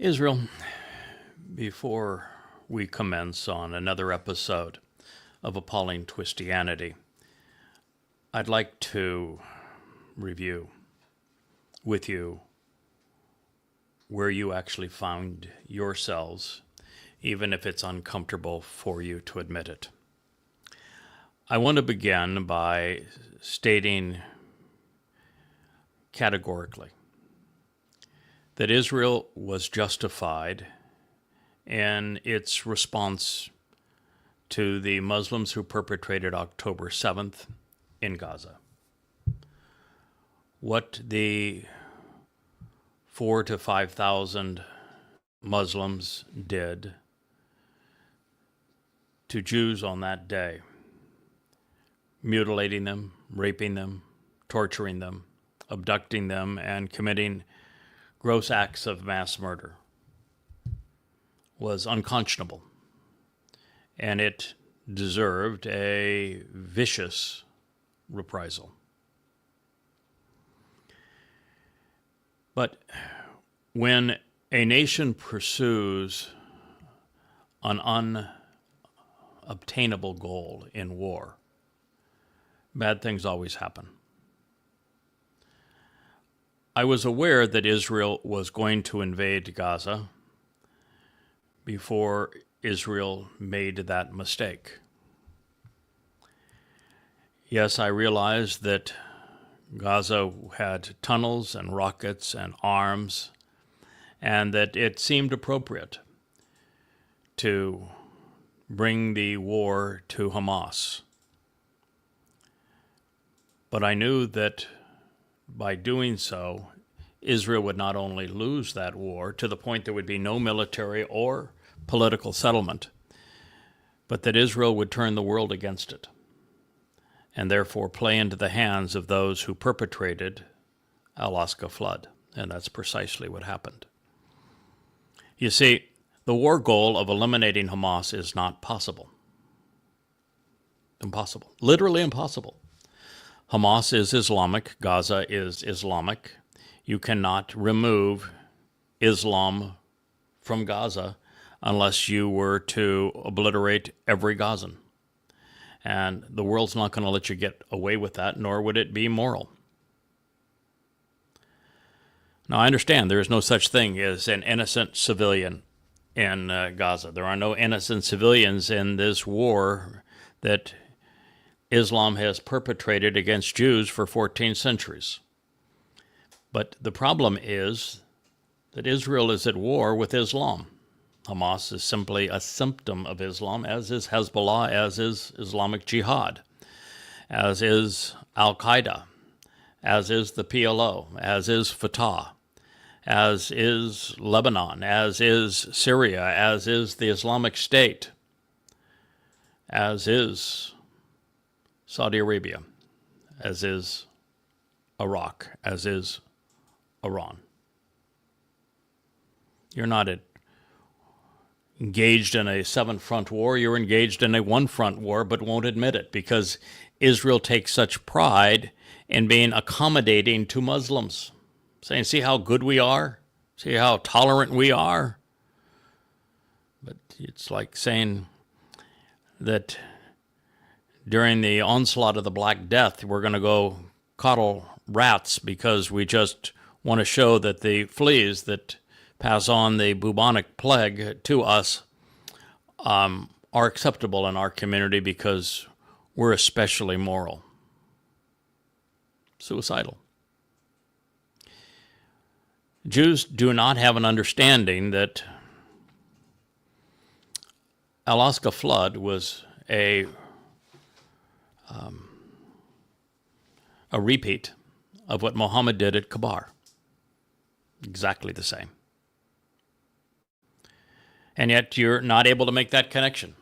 Israel, before we commence on another episode of Appalling Twistianity, I'd like to review with you where you actually found yourselves, even if it's uncomfortable for you to admit it. I want to begin by stating categorically that Israel was justified in its response to the Muslims who perpetrated October 7th in Gaza. What the 4,000 to 5,000 Muslims did to Jews on that day, mutilating them, raping them, torturing them, abducting them, and committing gross acts of mass murder, was unconscionable, and it deserved a vicious reprisal. But when a nation pursues an unobtainable goal in war, bad things always happen. I was aware that Israel was going to invade Gaza before Israel made that mistake. Yes, I realized that Gaza had tunnels and rockets and arms, and that it seemed appropriate to bring the war to Hamas. But I knew that by doing so, Israel would not only lose that war to the point there would be no military or political settlement, but that Israel would turn the world against it, and therefore play into the hands of those who perpetrated Alaska flood. And that's precisely what happened. You see, the war goal of eliminating Hamas is not possible. Impossible. Literally impossible. Hamas is Islamic. Gaza is Islamic. You cannot remove Islam from Gaza unless you were to obliterate every Gazan. And the world's not going to let you get away with that, nor would it be moral. Now, I understand there is no such thing as an innocent civilian in Gaza. There are no innocent civilians in this war that Islam has perpetrated against Jews for 14 centuries. But the problem is that Israel is at war with Islam. Hamas is simply a symptom of Islam, as is Hezbollah, as is Islamic Jihad, as is Al-Qaeda, as is the PLO, as is Fatah, as is Lebanon, as is Syria, as is the Islamic State, as is Saudi Arabia, as is Iraq, as is Iran. You're not engaged in a seven-front war. You're engaged in a one-front war, but won't admit it because Israel takes such pride in being accommodating to Muslims, saying, see how good we are, see how tolerant we are. But it's like saying that during the onslaught of the Black Death, we're going to go coddle rats because we just want to show that the fleas that pass on the bubonic plague to us are acceptable in our community because we're especially moral. Suicidal. Jews do not have an understanding that Alaska flood was a repeat of what Muhammad did at Kabar. Exactly the same. And yet you're not able to make that connection.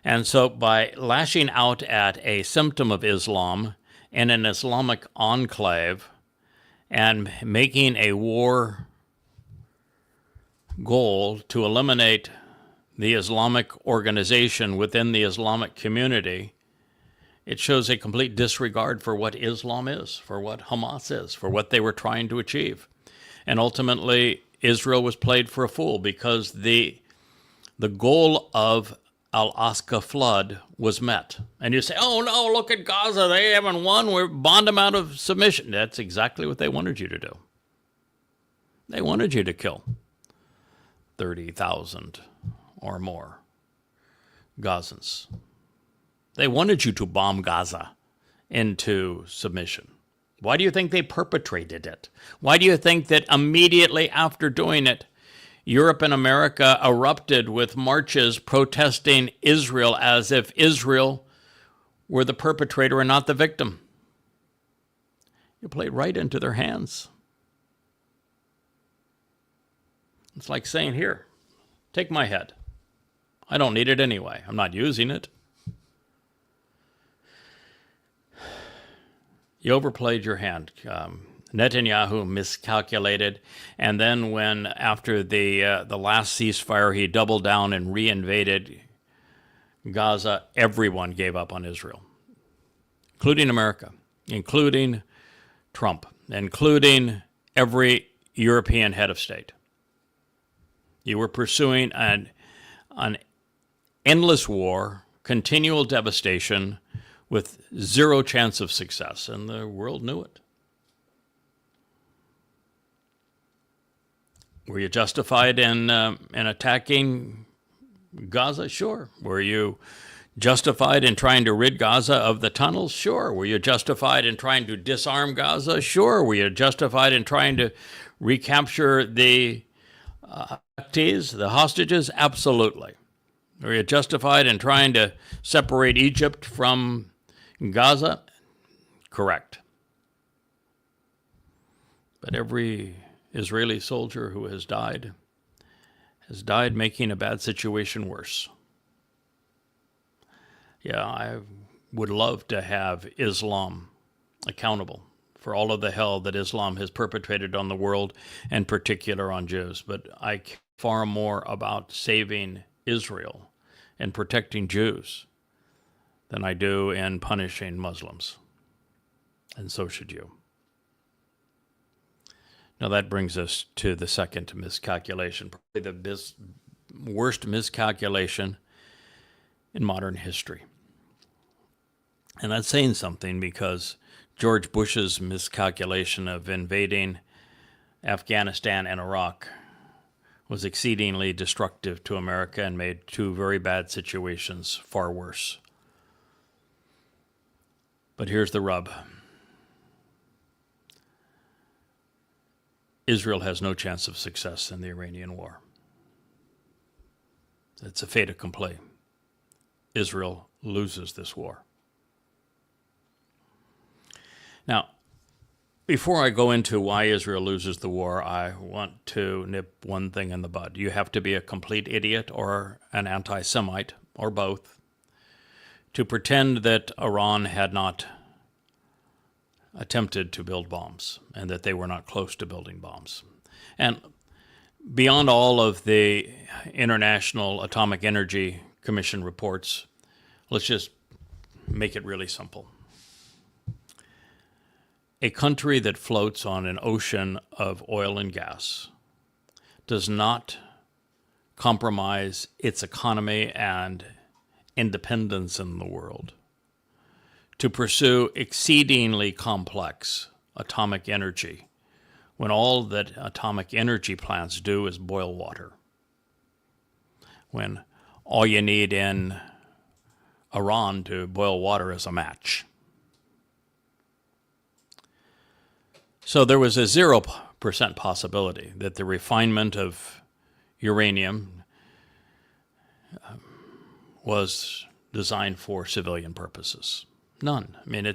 And so by lashing out at a symptom of Islam in an Islamic enclave and making a war goal to eliminate the Islamic organization within the Islamic community, it shows a complete disregard for what Islam is, for what Hamas is, for what they were trying to achieve. And ultimately, Israel was played for a fool because the goal of Al-Aqsa flood was met. And you say, oh no, look at Gaza, they haven't won, we're bond them out of submission. That's exactly what they wanted you to do. They wanted you to kill 30,000 or more Gazans. They wanted you to bomb Gaza into submission. Why do you think they perpetrated it? Why do you think that immediately after doing it, Europe and America erupted with marches protesting Israel as if Israel were the perpetrator and not the victim? You played right into their hands. It's like saying, here, take my head. I don't need it anyway. I'm not using it. You overplayed your hand. Netanyahu miscalculated, and then when, after the last ceasefire, he doubled down and reinvaded Gaza, everyone gave up on Israel, including America, including Trump, including every European head of state. You were pursuing an endless war, continual devastation, with zero chance of success, and the world knew it. Were you justified in attacking Gaza? Sure. Were you justified in trying to rid Gaza of the tunnels? Sure. Were you justified in trying to disarm Gaza? Sure. Were you justified in trying to recapture the hostages? Absolutely. Were you justified in trying to separate Egypt from Gaza? Correct. But every Israeli soldier who has died making a bad situation worse. Yeah, I would love to have Islam accountable for all of the hell that Islam has perpetrated on the world, and in particular on Jews. But I care far more about saving Israel and protecting Jews than I do in punishing Muslims. And so should you. Now that brings us to the second miscalculation, probably the worst miscalculation in modern history. And that's saying something, because George Bush's miscalculation of invading Afghanistan and Iraq was exceedingly destructive to America and made two very bad situations far worse. But here's the rub. Israel has no chance of success in the Iranian war. It's a fait accompli. Israel loses this war. Now, before I go into why Israel loses the war, I want to nip one thing in the bud. You have to be a complete idiot or an anti-Semite, or both, to pretend that Iran had not attempted to build bombs and that they were not close to building bombs. And beyond all of the International Atomic Energy Commission reports, let's just make it really simple. A country that floats on an ocean of oil and gas does not compromise its economy and independence in the world to pursue exceedingly complex atomic energy when all that atomic energy plants do is boil water. When all you need in Iran to boil water is a match. So there was a 0% possibility that the refinement of uranium was designed for civilian purposes. None. I mean,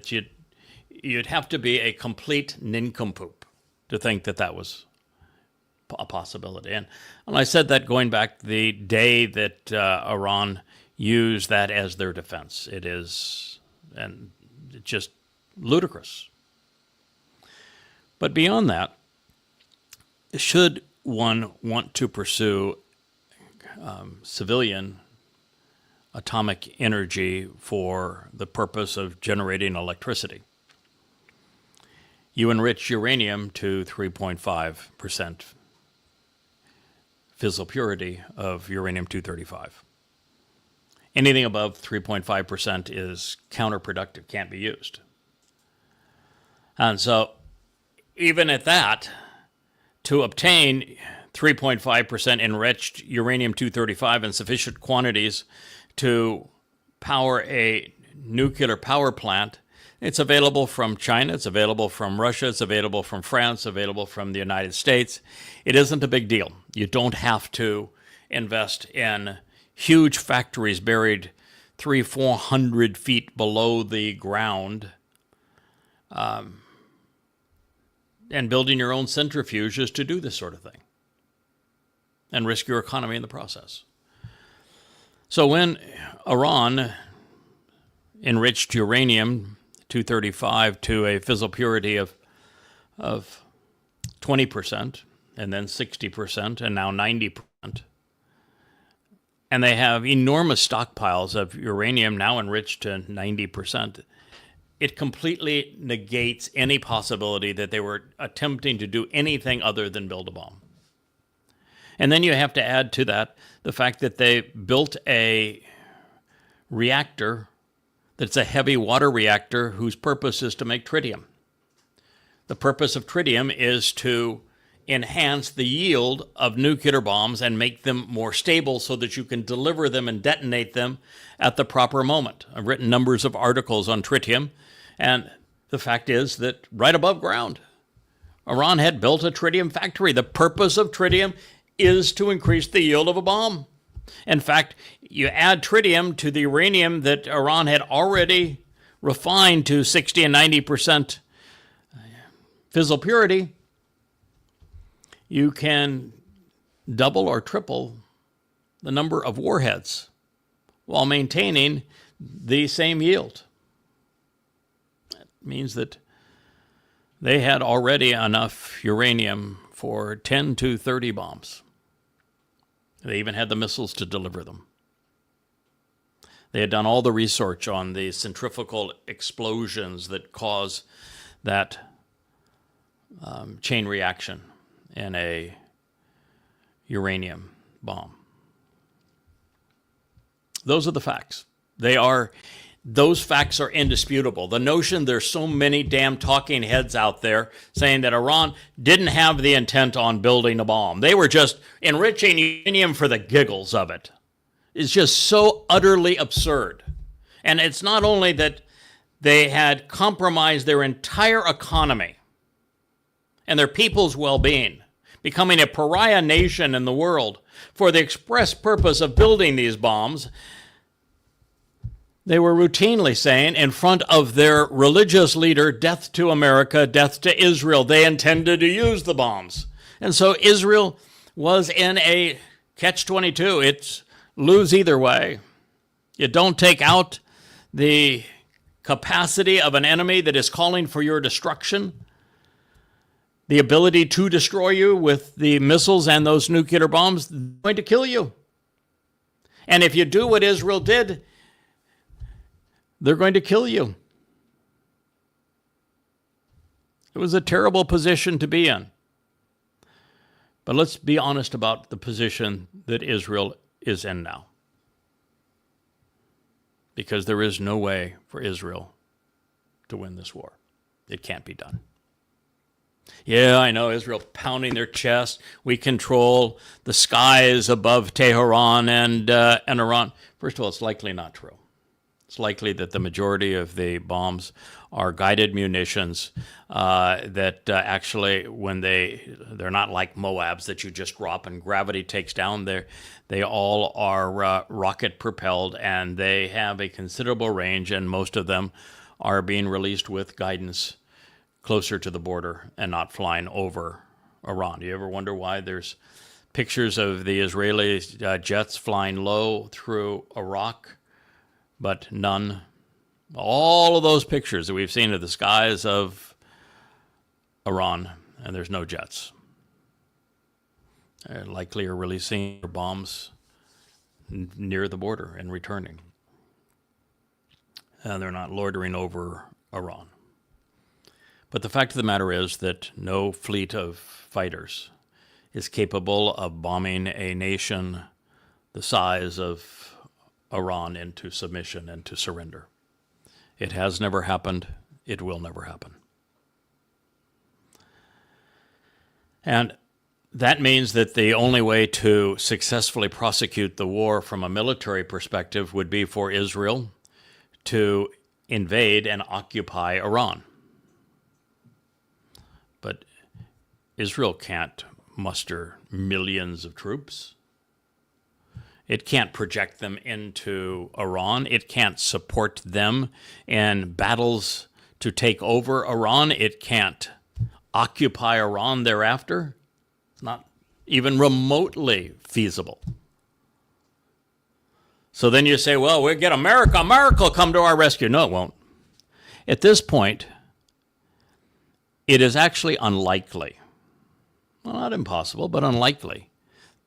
you'd have to be a complete nincompoop to think that that was a possibility. And I said that going back the day that Iran used that as their defense. It is, and it's just ludicrous. But beyond that, should one want to pursue civilian atomic energy for the purpose of generating electricity, you enrich uranium to 3.5% fissile purity of uranium-235. Anything above 3.5% is counterproductive, can't be used. And so even at that, to obtain 3.5% enriched uranium-235 in sufficient quantities to power a nuclear power plant, it's available from China, it's available from Russia, it's available from France, available from the United States. It isn't a big deal. You don't have to invest in huge factories buried 300-400 feet below the ground, and building your own centrifuges to do this sort of thing and risk your economy in the process. So when Iran enriched uranium-235 to a fissile purity of 20%, and then 60%, and now 90%, and they have enormous stockpiles of uranium now enriched to 90%, it completely negates any possibility that they were attempting to do anything other than build a bomb. And then you have to add to that the fact that they built a reactor that's a heavy water reactor whose purpose is to make tritium. The purpose of tritium is to enhance the yield of nuclear bombs and make them more stable so that you can deliver them and detonate them at the proper moment. I've written numbers of articles on tritium, and the fact is that right above ground, Iran had built a tritium factory. The purpose of tritium is to increase the yield of a bomb. In fact, you add tritium to the uranium that Iran had already refined to 60 and 90% fissile purity, you can double or triple the number of warheads while maintaining the same yield. That means that they had already enough uranium for 10 to 30 bombs. They even had the missiles to deliver them. They had done all the research on the centrifugal explosions that cause that chain reaction in a uranium bomb. Those are the facts. Those facts are indisputable. The notion there's so many damn talking heads out there saying that Iran didn't have the intent on building a bomb. They were just enriching uranium for the giggles of it. It's just so utterly absurd. And it's not only that they had compromised their entire economy and their people's well-being, becoming a pariah nation in the world for the express purpose of building these bombs. They were routinely saying in front of their religious leader, death to America, death to Israel. They intended to use the bombs. And so Israel was in a catch-22. It's lose either way. You don't take out the capacity of an enemy that is calling for your destruction, the ability to destroy you with the missiles and those nuclear bombs, they're going to kill you. And if you do what Israel did, they're going to kill you. It was a terrible position to be in. But let's be honest about the position that Israel is in now. Because there is no way for Israel to win this war. It can't be done. Yeah, I know, Israel pounding their chest. We control the skies above Tehran and Iran. First of all, it's likely not true. It's likely that the majority of the bombs are guided munitions that actually, when they're not like Moabs that you just drop and gravity takes down. They all are rocket propelled, and they have a considerable range, and most of them are being released with guidance closer to the border and not flying over Iran. Do you ever wonder why there's pictures of the Israeli jets flying low through Iraq, but none? All of those pictures that we've seen of the skies of Iran, and there's no jets. They likely are releasing bombs near the border and returning. And they're not loitering over Iran. But the fact of the matter is that no fleet of fighters is capable of bombing a nation the size of Iran into submission and to surrender. It has never happened. It will never happen. And that means that the only way to successfully prosecute the war from a military perspective would be for Israel to invade and occupy Iran. But Israel can't muster millions of troops. It can't project them into Iran. It can't support them in battles to take over Iran. It can't occupy Iran thereafter. It's not even remotely feasible. So then you say, well, we'll get America. America will come to our rescue. No, it won't. At this point, it is actually unlikely, well, not impossible, but unlikely,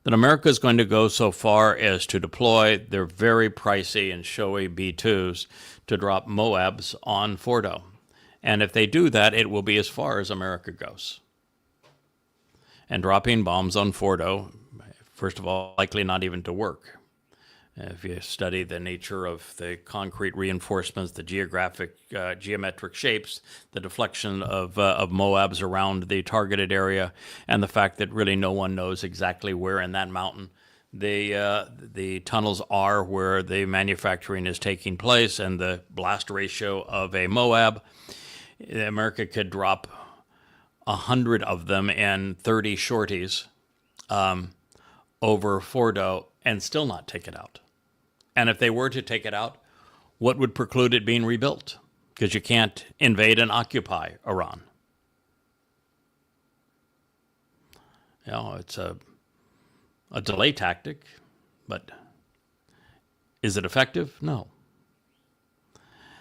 that America is going to go so far as to deploy their very pricey and showy B-2s to drop Moabs on Fordo. And if they do that, it will be as far as America goes. And dropping bombs on Fordo, first of all, likely not even to work. If you study the nature of the concrete reinforcements, the geometric shapes, the deflection of Moabs around the targeted area, and the fact that really no one knows exactly where in that mountain the tunnels are where the manufacturing is taking place, and the blast ratio of a Moab, America could drop 100 of them in 30 shorties over Fordo and still not take it out. And if they were to take it out, what would preclude it being rebuilt? Because you can't invade and occupy Iran. You know, it's a delay tactic, but is it effective? No.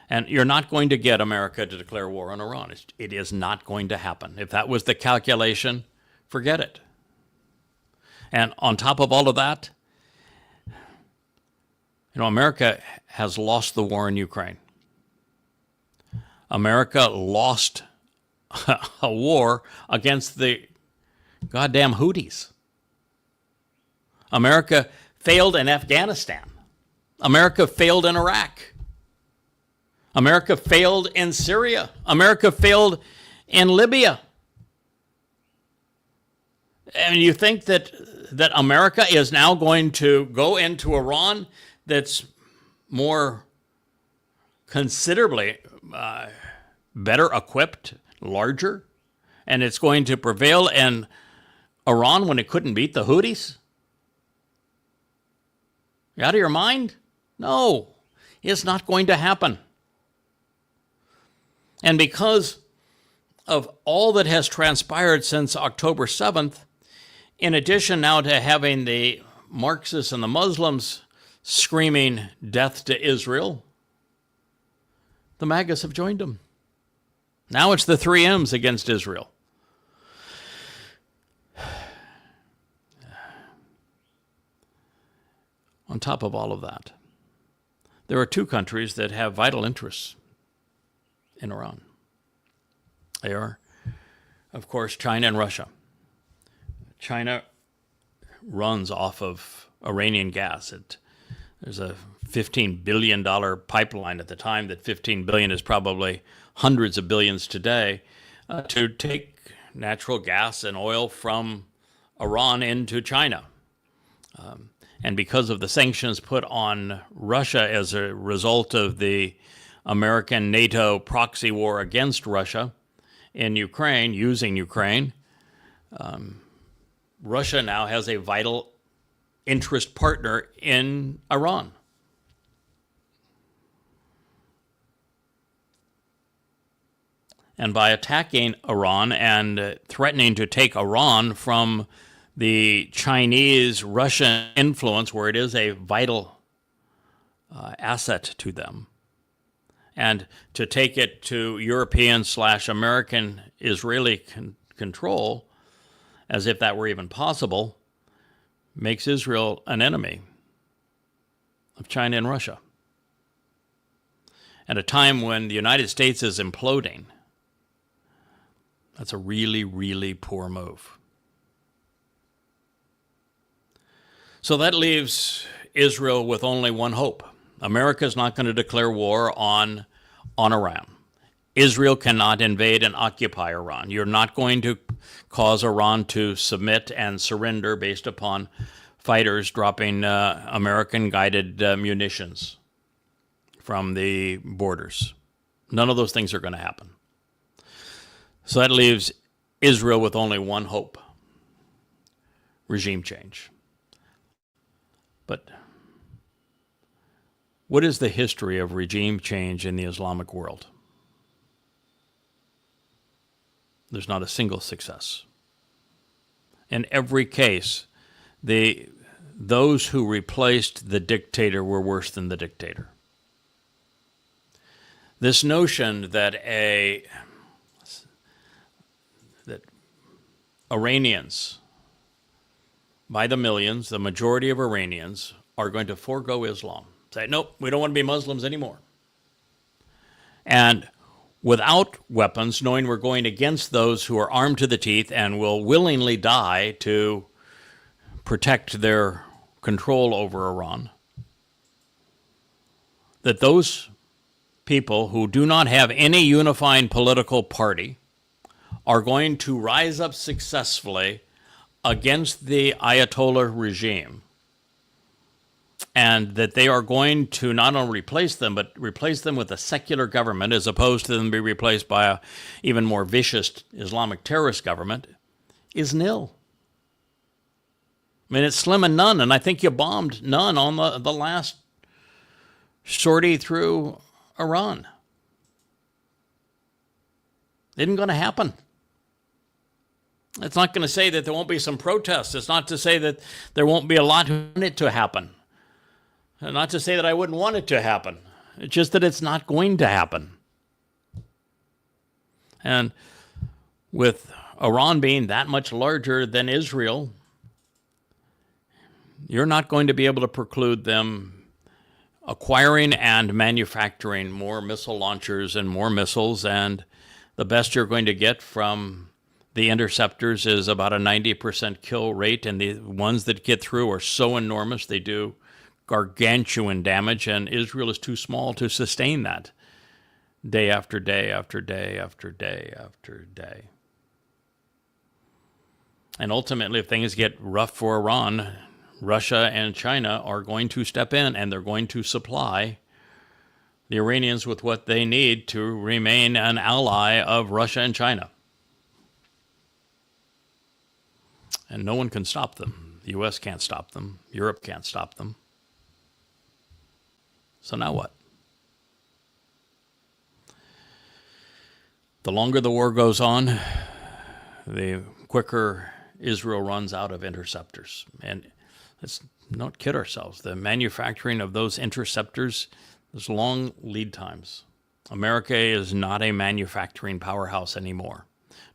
And you're not going to get America to declare war on Iran. It is not going to happen. If that was the calculation, forget it. And on top of all of that, you know, America has lost the war in Ukraine. America lost a war against the goddamn Houthis. America failed in Afghanistan. America failed in Iraq. America failed in Syria. America failed in Libya. And you think that America is now going to go into Iran that's more considerably better equipped, larger, and it's going to prevail in Iran when it couldn't beat the Houthis? You out of your mind? No, it's not going to happen. And because of all that has transpired since October 7th, in addition now to having the Marxists and the Muslims screaming death to Israel, the MAGAs have joined them. Now it's the 3Ms against Israel. On top of all of that, there are two countries that have vital interests in Iran. They are, of course, China and Russia. China runs off of Iranian gas. There's a $15 billion pipeline at the time. That $15 billion is probably hundreds of billions today to take natural gas and oil from Iran into China. And because of the sanctions put on Russia as a result of the American NATO proxy war against Russia in Ukraine, using Ukraine, Russia now has a vital interest partner in Iran. And by attacking Iran and threatening to take Iran from the Chinese-Russian influence, where it is a vital asset to them, and to take it to European/American Israeli control, as if that were even possible, makes Israel an enemy of China and Russia. At a time when the United States is imploding, that's a really, really poor move. So that leaves Israel with only one hope. America is not going to declare war on Iran. Israel cannot invade and occupy Iran. You're not going to cause Iran to submit and surrender based upon fighters dropping American-guided munitions from the borders. None of those things are going to happen. So that leaves Israel with only one hope: regime change. But what is the history of regime change in the Islamic world? There's not a single success. In every case, those who replaced the dictator were worse than the dictator. This notion that Iranians, by the millions, the majority of Iranians, are going to forego Islam. Say, nope, we don't want to be Muslims anymore. And without weapons, knowing we're going against those who are armed to the teeth and will willingly die to protect their control over Iran, that those people who do not have any unifying political party are going to rise up successfully against the Ayatollah regime, and that they are going to not only replace them, but replace them with a secular government as opposed to them be replaced by an even more vicious Islamic terrorist government, is nil. I mean, it's slim and none, and I think you bombed none on the last sortie through Iran. Isn't going to happen. It's not going to say that there won't be some protests. It's not to say that there won't be a lot who want it to happen. Not to say that I wouldn't want it to happen. It's just that it's not going to happen. And with Iran being that much larger than Israel, you're not going to be able to preclude them acquiring and manufacturing more missile launchers and more missiles, and the best you're going to get from the interceptors is about a 90% kill rate, and the ones that get through are so enormous they do gargantuan damage, and Israel is too small to sustain that day after day after day after day after day. And ultimately, if things get rough for Iran, Russia and China are going to step in, and they're going to supply the Iranians with what they need to remain an ally of Russia and China. And no one can stop them. The U.S. can't stop them. Europe can't stop them. So now what? The longer the war goes on, the quicker Israel runs out of interceptors. And let's not kid ourselves. The manufacturing of those interceptors, there's long lead times. America is not a manufacturing powerhouse anymore,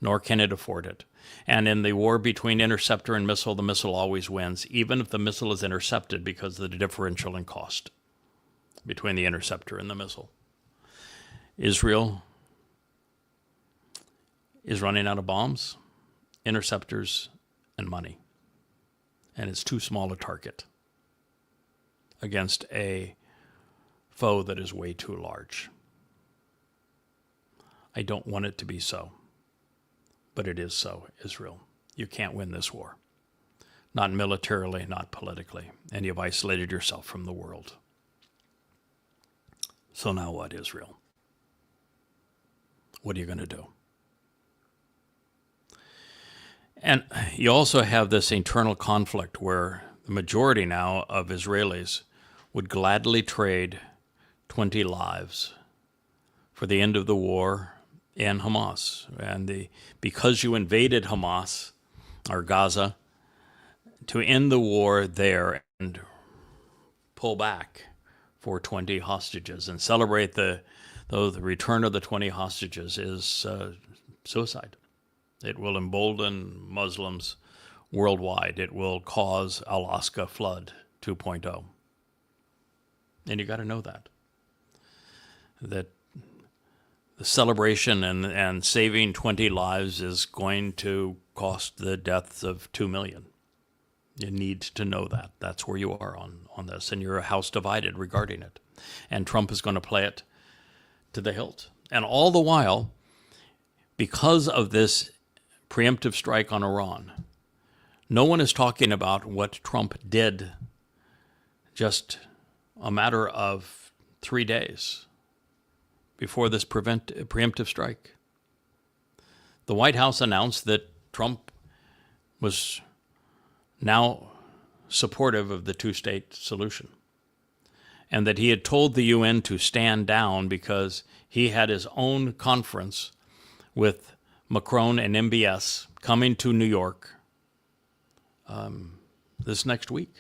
nor can it afford it. And in the war between interceptor and missile, the missile always wins, even if the missile is intercepted because of the differential in cost between the interceptor and the missile. Israel is running out of bombs, interceptors, and money. And it's too small a target against a foe that is way too large. I don't want it to be so, but it is so, Israel. You can't win this war. Not militarily, not politically. And you've isolated yourself from the world. So now what, Israel? What are you going to do? And you also have this internal conflict where the majority now of Israelis would gladly trade 20 lives for the end of the war in Hamas. And because you invaded Hamas, or Gaza, to end the war there and pull back for 20 hostages and celebrate the return of the 20 hostages is suicide. It will embolden Muslims worldwide. It will cause Alaska flood 2.0. And you got to know that the celebration and saving 20 lives is going to cost the deaths of 2 million. You need to know that. That's where you are on this, and you're a house divided regarding it. And Trump is going to play it to the hilt. And all the while, because of this preemptive strike on Iran, no one is talking about what Trump did just a matter of 3 days before this preemptive strike. The White House announced that Trump was now supportive of the two-state solution, and that he had told the UN to stand down because he had his own conference with Macron and MBS coming to New York this next week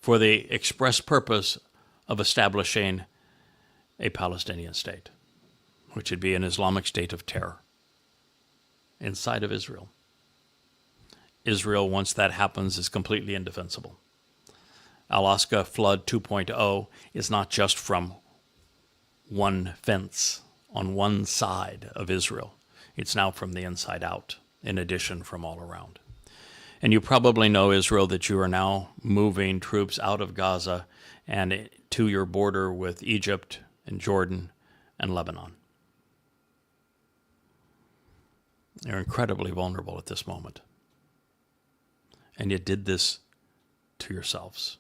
for the express purpose of establishing a Palestinian state, which would be an Islamic state of terror inside of Israel. Israel, once that happens, is completely indefensible. Alaska Flood 2.0 is not just from one fence on one side of Israel. It's now from the inside out, in addition from all around. And you probably know, Israel, that you are now moving troops out of Gaza and to your border with Egypt and Jordan and Lebanon. You're incredibly vulnerable at this moment. And you did this to yourselves.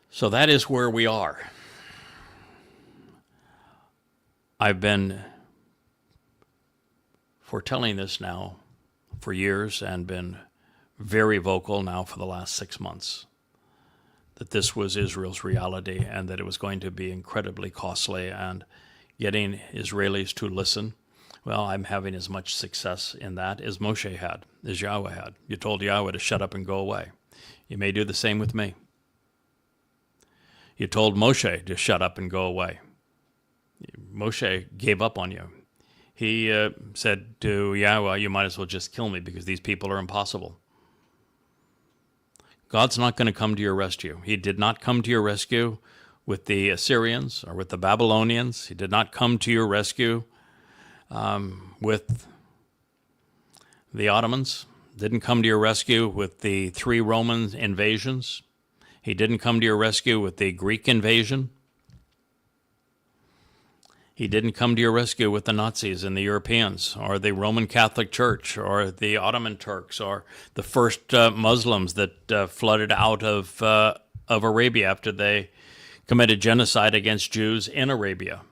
So that is where we are. I've been foretelling this now for years and been very vocal now for the last 6 months that this was Israel's reality and that it was going to be incredibly costly, and getting Israelis to listen. Well, I'm having as much success in that as Moshe had, as Yahweh had. You told Yahweh to shut up and go away. You may do the same with me. You told Moshe to shut up and go away. Moshe gave up on you. He said to Yahweh, you might as well just kill me because these people are impossible. God's not going to come to your rescue. He did not come to your rescue with the Assyrians or with the Babylonians. He did not come to your rescue with the Ottomans. Didn't come to your rescue with the 3 Roman invasions. He didn't come to your rescue with the Greek invasion. He didn't come to your rescue with the Nazis and the Europeans or the Roman Catholic Church or the Ottoman Turks or the first Muslims that flooded out of Arabia after they committed genocide against Jews in Arabia,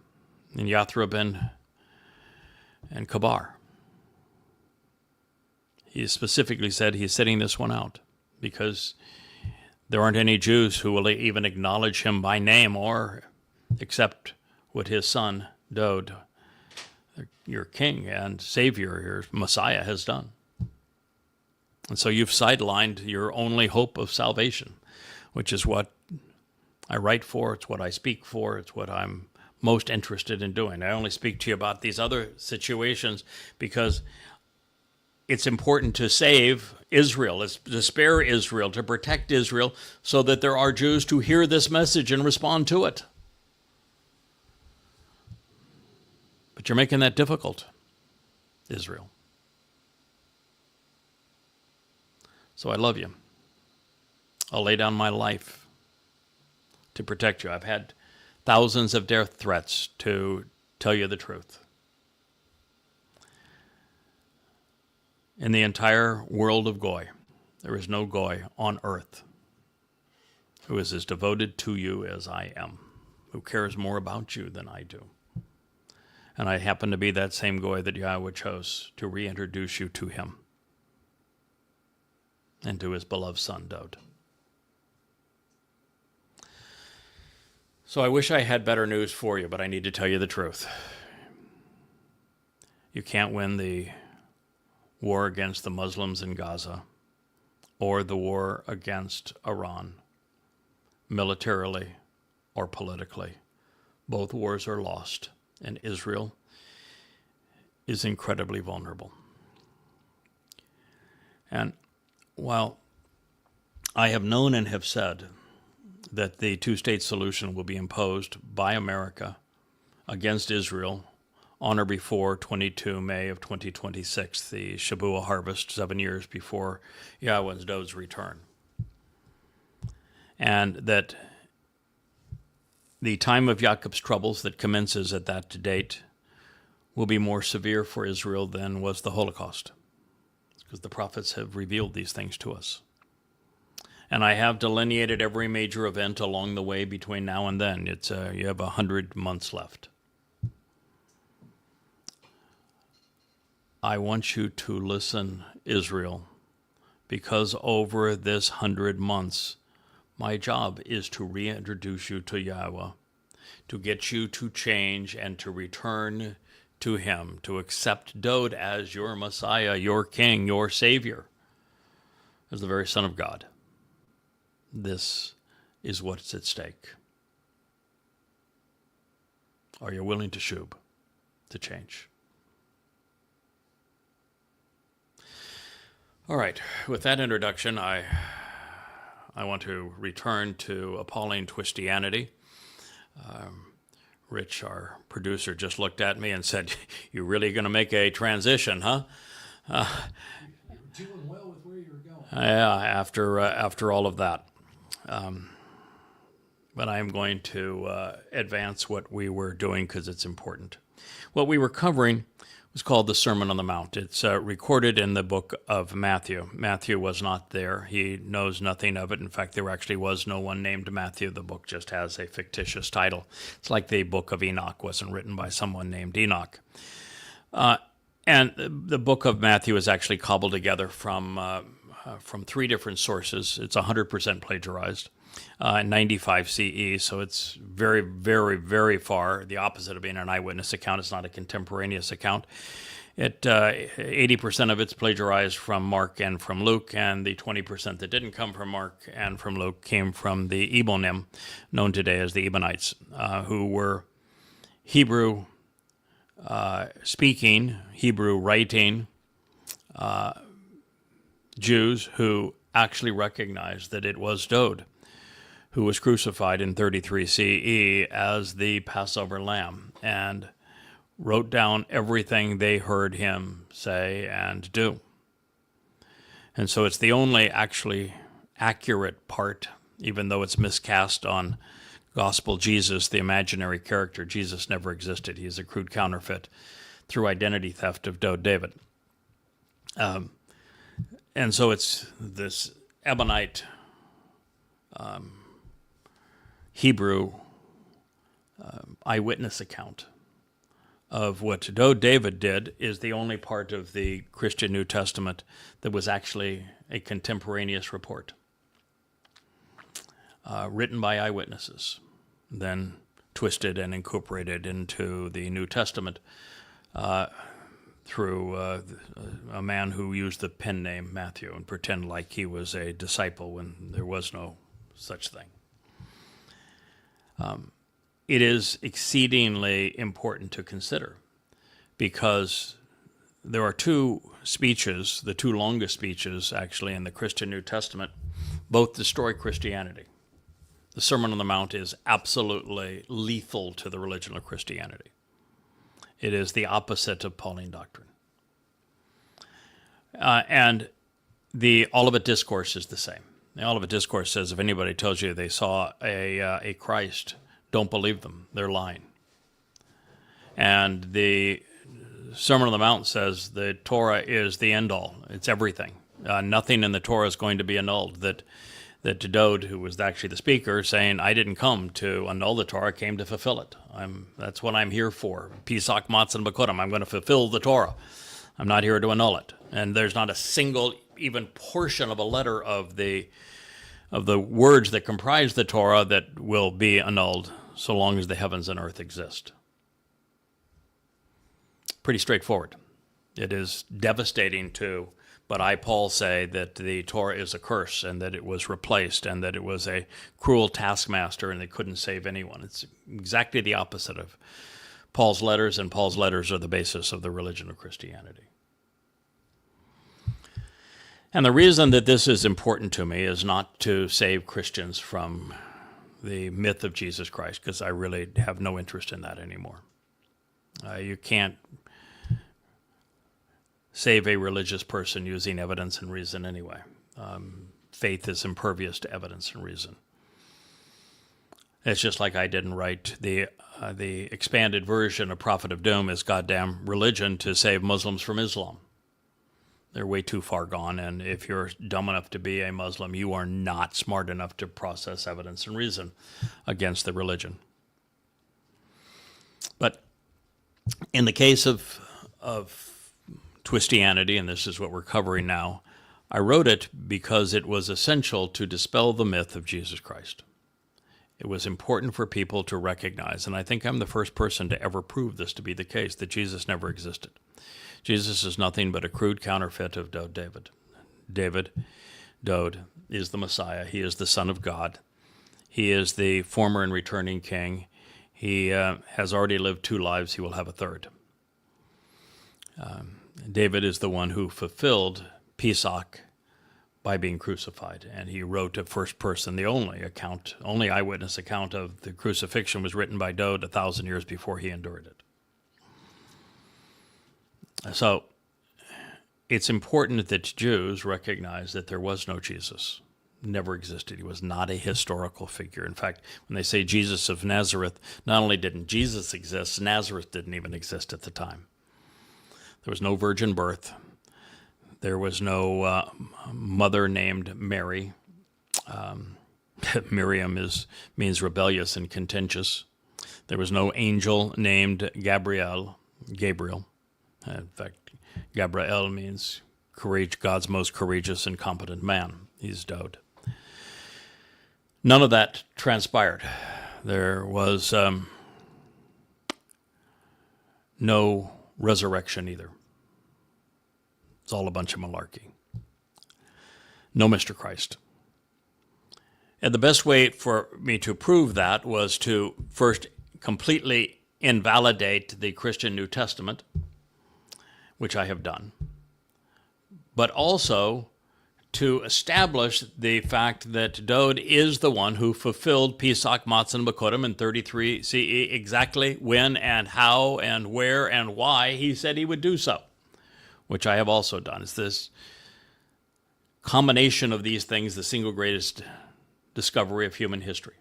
in Yathrib and Kabar. He specifically said he's sitting this one out because there aren't any Jews who will even acknowledge him by name or accept what his son, Dowd, your king and savior, your Messiah, has done. And so you've sidelined your only hope of salvation, which is what I write for, it's what I speak for, it's what I'm most interested in doing. I only speak to you about these other situations because it's important to save Israel, it's to spare Israel, to protect Israel, so that there are Jews to hear this message and respond to it. But you're making that difficult, Israel. So I love you. I'll lay down my life to protect you. I've had thousands of death threats to tell you the truth. In the entire world of Goy, there is no Goy on earth who is as devoted to you as I am, who cares more about you than I do. And I happen to be that same Goy that Yahweh chose to reintroduce you to him and to his beloved son, Dowd. So I wish I had better news for you, but I need to tell you the truth. You can't win the war against the Muslims in Gaza or the war against Iran, militarily or politically. Both wars are lost, and Israel is incredibly vulnerable. And while I have known and have said that the two-state solution will be imposed by America against Israel on or before 22 May of 2026, the Shabuah harvest, 7 years before Yahweh's Dod's return. And that the time of Jacob's troubles that commences at that date will be more severe for Israel than was the Holocaust, because the prophets have revealed these things to us. And I have delineated every major event along the way between now and then. You have 100 months left. I want you to listen, Israel, because over this 100 months, my job is to reintroduce you to Yahweh, to get you to change and to return to Him, to accept Dod as your Messiah, your King, your Savior, as the very Son of God. This is what's at stake. Are you willing to shub, to change? All right, with that introduction, I want to return to Appalling Twistianity. Rich, our producer, just looked at me and said, "You're really going to make a transition, huh?" You're doing well with where you're going. Yeah, after all of that. But I am going to advance what we were doing because it's important. What we were covering was called the Sermon on the Mount. It's recorded in the book of Matthew. Matthew was not there. He knows nothing of it. In fact, there actually was no one named Matthew. The book just has a fictitious title. It's like the book of Enoch wasn't written by someone named Enoch. And the book of Matthew is actually cobbled together from 3 different sources. It's 100% plagiarized. 95 CE, so it's very, very, very far the opposite of being an eyewitness account. It's not a contemporaneous account. 80% of it's plagiarized from Mark and from Luke, and the 20% that didn't come from Mark and from Luke came from the Ebonim, known today as the Ebonites, who were Hebrew speaking, Hebrew writing Jews who actually recognized that it was Dod who was crucified in 33 CE as the Passover lamb, and wrote down everything they heard him say and do. And so it's the only actually accurate part, even though it's miscast on Gospel Jesus, the imaginary character. Jesus never existed. He is a crude counterfeit through identity theft of Dod David. And so it's this Ebonite Hebrew eyewitness account of what Dod David did is the only part of the Christian New Testament that was actually a contemporaneous report written by eyewitnesses, then twisted and incorporated into the New Testament through a man who used the pen name Matthew and pretend like he was a disciple when there was no such thing. It is exceedingly important to consider because there are 2 speeches, the 2 longest speeches actually in the Christian New Testament, both destroy Christianity. The Sermon on the Mount is absolutely lethal to the religion of Christianity. It is the opposite of Pauline doctrine. And the Olivet Discourse is the same. The Olivet Discourse says if anybody tells you they saw a Christ, don't believe them. They're lying. And the Sermon on the Mount says the Torah is the end-all. It's everything. Nothing in the Torah is going to be annulled. That Dod, who was actually the speaker, saying, I didn't come to annul the Torah, I came to fulfill it. That's what I'm here for. Pesach, Matzah, and Bakodim. I'm going to fulfill the Torah. I'm not here to annul it. And there's not a single even portion of a letter of the words that comprise the Torah that will be annulled so long as the heavens and earth exist. Pretty straightforward. It is devastating to, but I, Paul, say that the Torah is a curse and that it was replaced and that it was a cruel taskmaster and they couldn't save anyone. It's exactly the opposite of Paul's letters, and Paul's letters are the basis of the religion of Christianity. And the reason that this is important to me is not to save Christians from the myth of Jesus Christ, because I really have no interest in that anymore. You can't save a religious person using evidence and reason anyway. Faith is impervious to evidence and reason. It's just like I didn't write the expanded version of Prophet of Doom as goddamn religion to save Muslims from Islam. They're way too far gone, and if you're dumb enough to be a Muslim, you are not smart enough to process evidence and reason against the religion. But in the case of Twistianity, and this is what we're covering now, I wrote it because it was essential to dispel the myth of Jesus Christ. It was important for people to recognize, and I think I'm the first person to ever prove this to be the case, that Jesus never existed. Jesus is nothing but a crude counterfeit of David. Dode is the Messiah. He is the Son of God. He is the former and returning king. He has already lived 2 lives. He will have a third. David is the one who fulfilled Pesach by being crucified, and he wrote a first person. The only eyewitness account of the crucifixion was written by Dode 1,000 years before he endured it. So it's important that Jews recognize that there was no Jesus, never existed. He was not a historical figure. In fact, when they say Jesus of Nazareth, not only didn't Jesus exist, Nazareth didn't even exist at the time. There was no virgin birth. There was no mother named Mary. Miriam means rebellious and contentious. There was no angel named Gabriel. In fact, Gabriel means courage, God's most courageous and competent man. He's Dode. None of that transpired. There was no resurrection either. It's all a bunch of malarkey. No Mr. Christ. And the best way for me to prove that was to first completely invalidate the Christian New Testament, which I have done, but also to establish the fact that Dode is the one who fulfilled Pesach, Matzah, and Bakodim in 33 CE, exactly when and how and where and why he said he would do so, which I have also done. It's this combination of these things, the single greatest discovery of human history.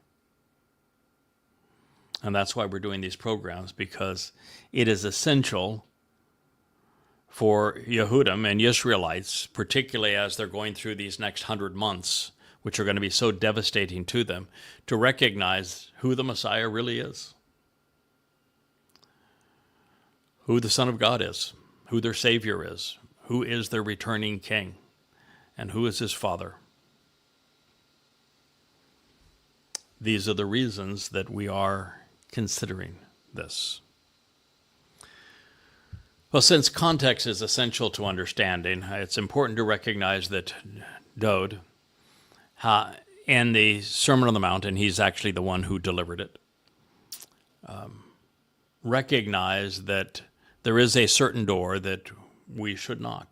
And that's why we're doing these programs, because it is essential for Yehudim and Israelites, particularly as they're going through these next 100 months, which are going to be so devastating to them, to recognize who the Messiah really is, who the Son of God is, who their Savior is, who is their returning King, and who is his Father. These are the reasons that we are considering this. Well, since context is essential to understanding, it's important to recognize that Dode, in the Sermon on the Mount, and he's actually the one who delivered it, recognized that there is a certain door that we should knock.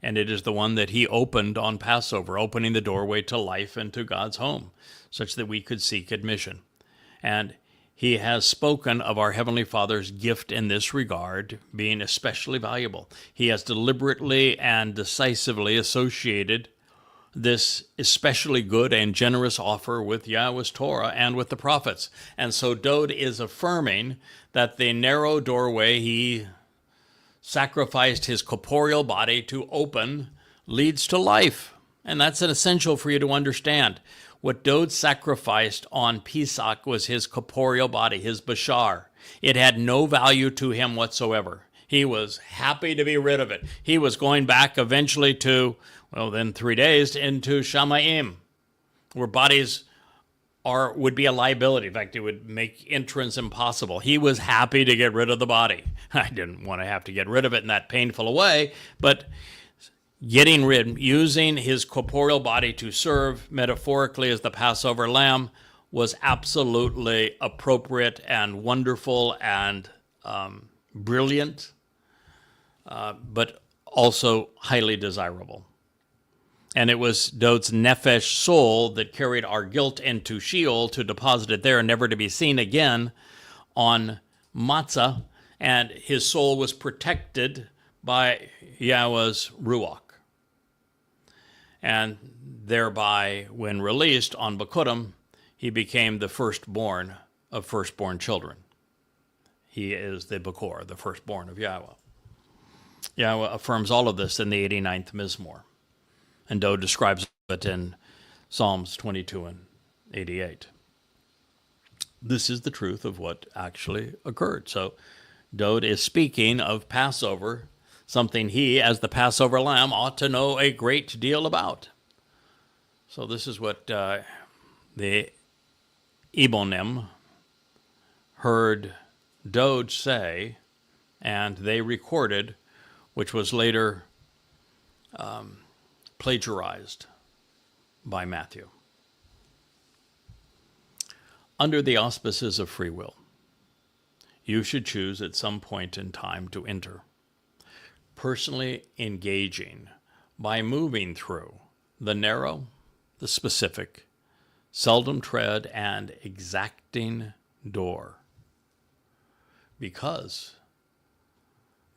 And it is the one that he opened on Passover, opening the doorway to life and to God's home, such that we could seek admission. And he has spoken of our Heavenly Father's gift in this regard being especially valuable. He has deliberately and decisively associated this especially good and generous offer with Yahweh's Torah and with the prophets. And so Dode is affirming that the narrow doorway he sacrificed his corporeal body to open leads to life. And that's an essential for you to understand. What Dode sacrificed on Pesach was his corporeal body, his bashar. It had no value to him whatsoever. He was happy to be rid of it. He was going back eventually to, then 3 days, into Shamayim, where bodies would be a liability. In fact, it would make entrance impossible. He was happy to get rid of the body. I didn't want to have to get rid of it in that painful a way, but using his corporeal body to serve metaphorically as the Passover lamb was absolutely appropriate and wonderful and brilliant, but also highly desirable. And it was Dode's nephesh soul that carried our guilt into Sheol to deposit it there, never to be seen again on matzah, and his soul was protected by Yahweh's Ruach. And thereby, when released on Bekurim, he became the firstborn of firstborn children. He is the Bekor, the firstborn of Yahweh. Yahweh affirms all of this in the 89th Mizmor, and Dode describes it in Psalms 22 and 88. This is the truth of what actually occurred. So Dode is speaking of Passover, something he, as the Passover lamb, ought to know a great deal about. So this is what the Ebonim heard Dode say, and they recorded, which was later plagiarized by Matthew. Under the auspices of free will, you should choose at some point in time to enter, personally engaging by moving through the narrow, the specific, seldom tread, and exacting door. Because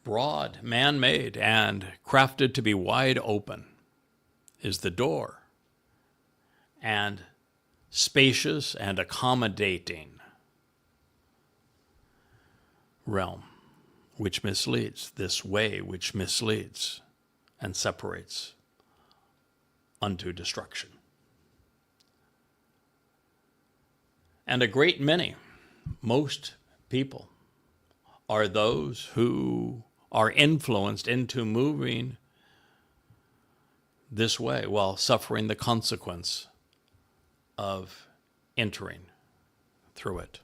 broad, man-made, and crafted to be wide open is the door, and spacious and accommodating realm which misleads, this way which misleads and separates unto destruction. And a great many, most people, are those who are influenced into moving this way while suffering the consequence of entering through it.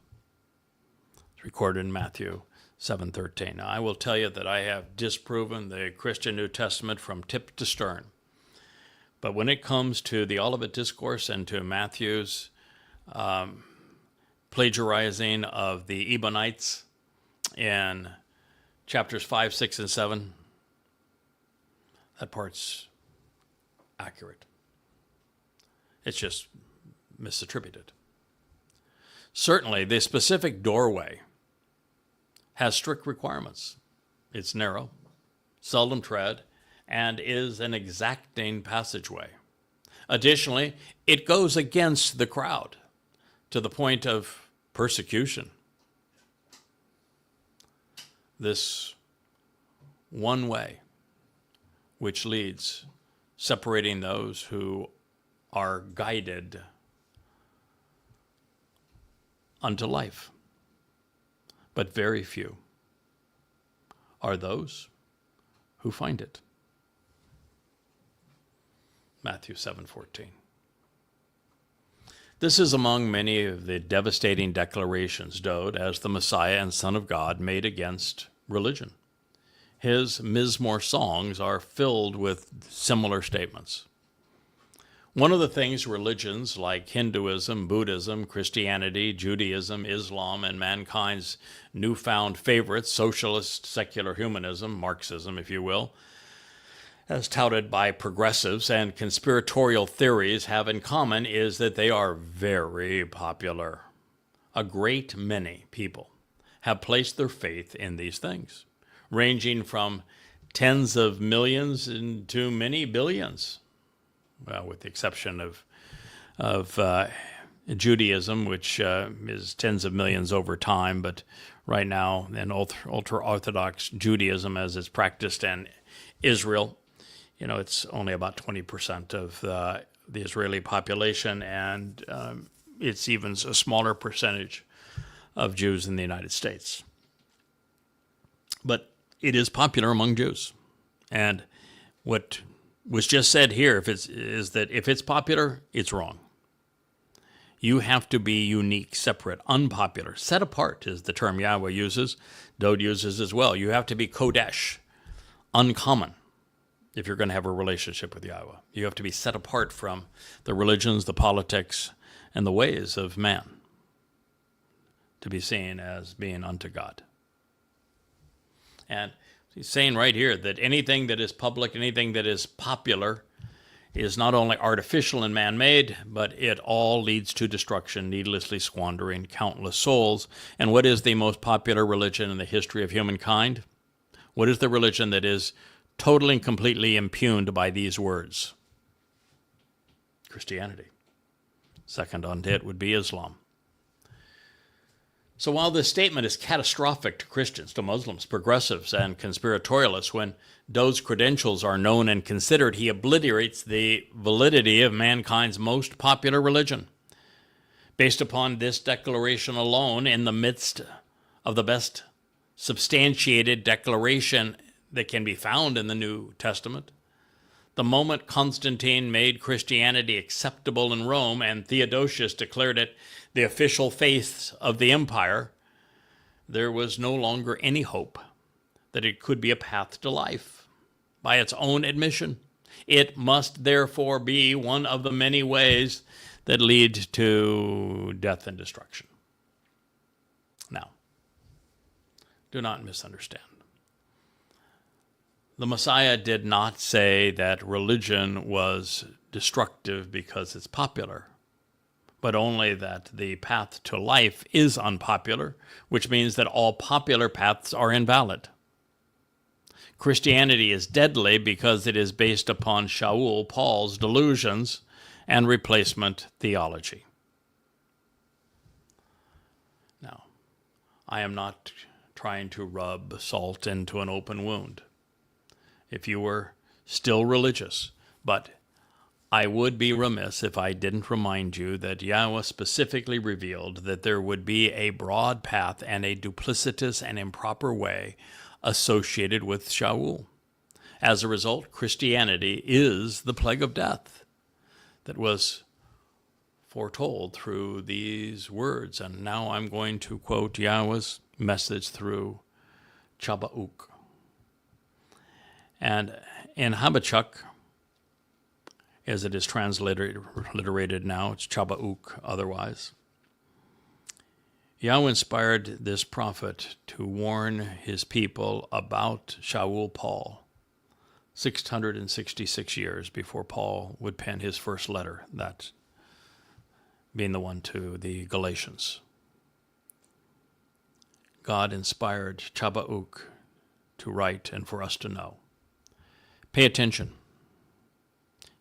It's recorded in Matthew 7:13. Now, I will tell you that I have disproven the Christian New Testament from tip to stern. But when it comes to the Olivet Discourse and to Matthew's plagiarizing of the Ebionites in chapters 5, 6, and 7, that part's accurate. It's just misattributed. Certainly, the specific doorway has strict requirements. It's narrow, seldom tread, and is an exacting passageway. Additionally, it goes against the crowd to the point of persecution. This one way, which leads, separating those who are guided unto life. But very few are those who find it. Matthew 7:14. This is among many of the devastating declarations Dode, as the Messiah and Son of God, made against religion. His Mizmor songs are filled with similar statements. One of the things religions like Hinduism, Buddhism, Christianity, Judaism, Islam, and mankind's newfound favorites, socialist, secular humanism, Marxism, if you will, as touted by progressives and conspiratorial theories, have in common is that they are very popular. A great many people have placed their faith in these things, ranging from tens of millions to many billions. Well, with the exception of Judaism, which is tens of millions over time, but right now in ultra-Orthodox Judaism as it's practiced in Israel, it's only about 20% of the Israeli population, and it's even a smaller percentage of Jews in the United States. But it is popular among Jews. And what was just said here is that if it's popular, it's wrong. You have to be unique, separate, unpopular. Set apart is the term Yahweh uses. Dode uses as well. You have to be Kodesh, uncommon, if you're going to have a relationship with Yahweh. You have to be set apart from the religions, the politics, and the ways of man to be seen as being unto God. And he's saying right here that anything that is public, anything that is popular, is not only artificial and man-made, but it all leads to destruction, needlessly squandering countless souls. And what is the most popular religion in the history of humankind? What is the religion that is totally and completely impugned by these words? Christianity. Second on it would be Islam. So while this statement is catastrophic to Christians, to Muslims, progressives, and conspiratorialists, when Doe's credentials are known and considered, he obliterates the validity of mankind's most popular religion. Based upon this declaration alone, in the midst of the best substantiated declaration that can be found in the New Testament, the moment Constantine made Christianity acceptable in Rome and Theodosius declared it the official faith of the empire, there was no longer any hope that it could be a path to life. By its own admission, it must therefore be one of the many ways that lead to death and destruction. Now, do not misunderstand. The Messiah did not say that religion was destructive because it's popular, but only that the path to life is unpopular, which means that all popular paths are invalid. Christianity is deadly because it is based upon Shaul, Paul's delusions, and replacement theology. Now, I am not trying to rub salt into an open wound. If you were still religious, but I would be remiss if I didn't remind you that Yahowah specifically revealed that there would be a broad path and a duplicitous and improper way associated with Shaul. As a result, Christianity is the plague of death that was foretold through these words. And now I'm going to quote Yahowah's message through Chabauk. And in Habakkuk, as it is transliterated now, it's Chabauk otherwise, Yahowah inspired this prophet to warn his people about Shaul Paul 666 years before Paul would pen his first letter, that being the one to the Galatians. God inspired Chabauk to write and for us to know. Pay attention.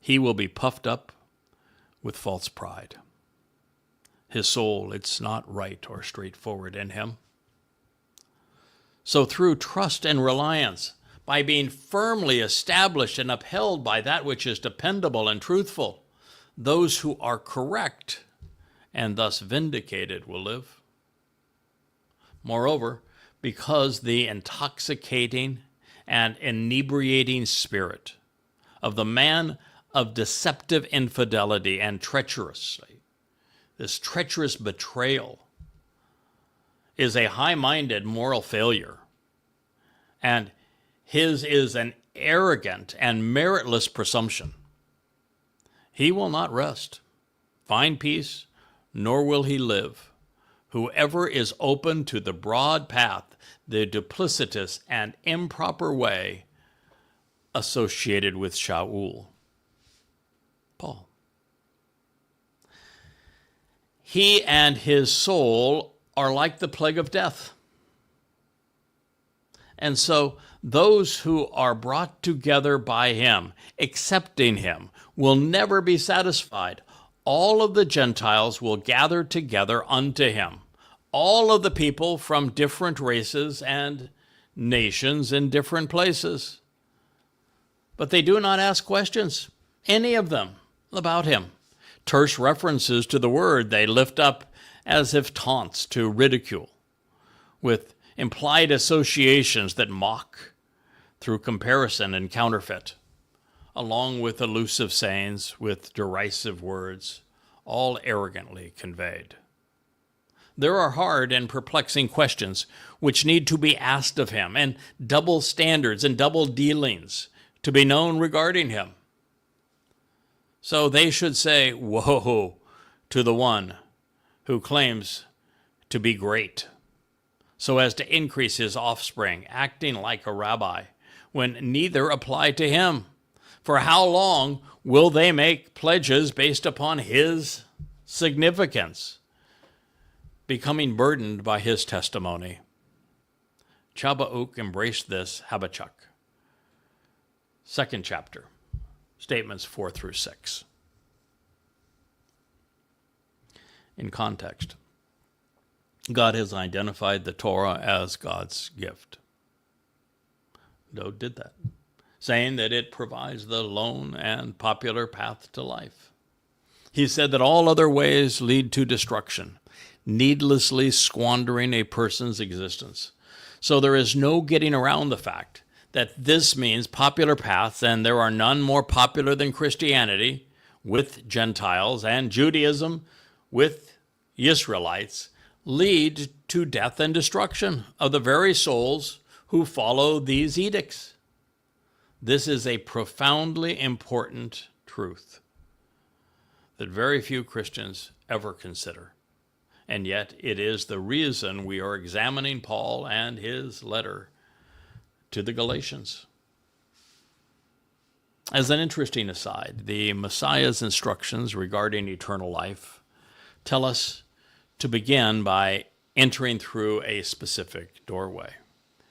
He will be puffed up with false pride. His soul, it's not right or straightforward in him. So through trust and reliance, by being firmly established and upheld by that which is dependable and truthful, those who are correct and thus vindicated will live. Moreover, because the intoxicating and inebriating spirit of the man of deceptive infidelity and treacherously, this treacherous betrayal, is a high-minded moral failure, and his is an arrogant and meritless presumption. He will not rest, find peace, nor will he live. Whoever is open to the broad path, the duplicitous and improper way associated with Shaul, Paul. He and his soul are like the plague of death. And so those who are brought together by him, accepting him, will never be satisfied. All of the Gentiles will gather together unto him. All of the people from different races and nations in different places. But they do not ask questions, any of them, about him. Terse references to the word they lift up as if taunts to ridicule, with implied associations that mock through comparison and counterfeit, along with elusive sayings with derisive words, all arrogantly conveyed. There are hard and perplexing questions which need to be asked of him, and double standards and double dealings to be known regarding him. So they should say, "Woe to the one who claims to be great, so as to increase his offspring, acting like a rabbi, when neither apply to him. For how long will they make pledges based upon his significance, becoming burdened by his testimony? Chabauk embraced this Habakkuk. 2nd chapter, statements 4 through 6. In context, God has identified the Torah as God's gift. Dode did that, saying that it provides the lone and popular path to life. He said that all other ways lead to destruction, needlessly squandering a person's existence. So there is no getting around the fact that this means popular paths, and there are none more popular than Christianity with Gentiles and Judaism with Israelites, lead to death and destruction of the very souls who follow these edicts. This is a profoundly important truth that very few Christians ever consider. And yet it is the reason we are examining Paul and his letter to the Galatians. As an interesting aside, the Messiah's instructions regarding eternal life tell us to begin by entering through a specific doorway.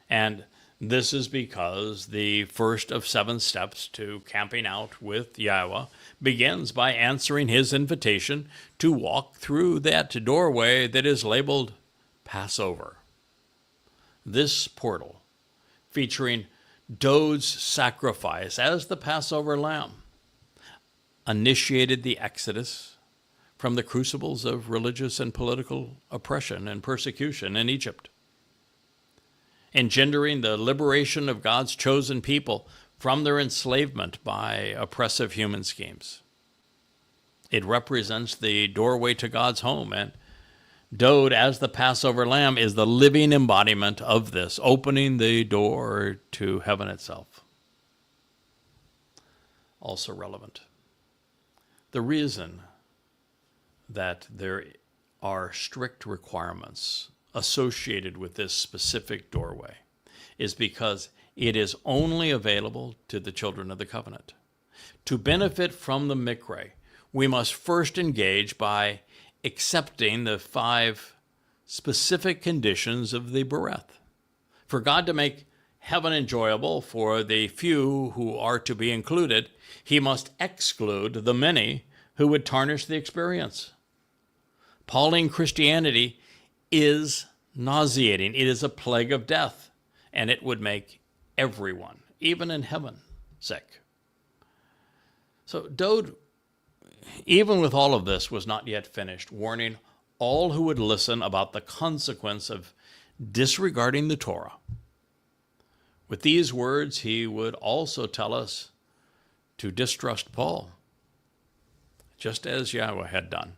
And this is because the first of 7 steps to camping out with Yahowah begins by answering his invitation to walk through that doorway that is labeled Passover. This portal, featuring Dode's sacrifice as the Passover lamb, initiated the Exodus from the crucibles of religious and political oppression and persecution in Egypt, engendering the liberation of God's chosen people from their enslavement by oppressive human schemes. It represents the doorway to God's home, and Dode, as the Passover lamb, is the living embodiment of this, opening the door to heaven itself. Also relevant, the reason that there are strict requirements associated with this specific doorway is because it is only available to the children of the covenant. To benefit from the Mikre, we must first engage by accepting the 5 specific conditions of the Bereth. For God to make heaven enjoyable for the few who are to be included, he must exclude the many who would tarnish the experience. Appalling Christianity is nauseating. It is a plague of death, and it would make everyone, even in heaven, sick. So Dode, even with all of this, was not yet finished, warning all who would listen about the consequence of disregarding the Torah. With these words, he would also tell us to distrust Paul, just as Yahowah had done.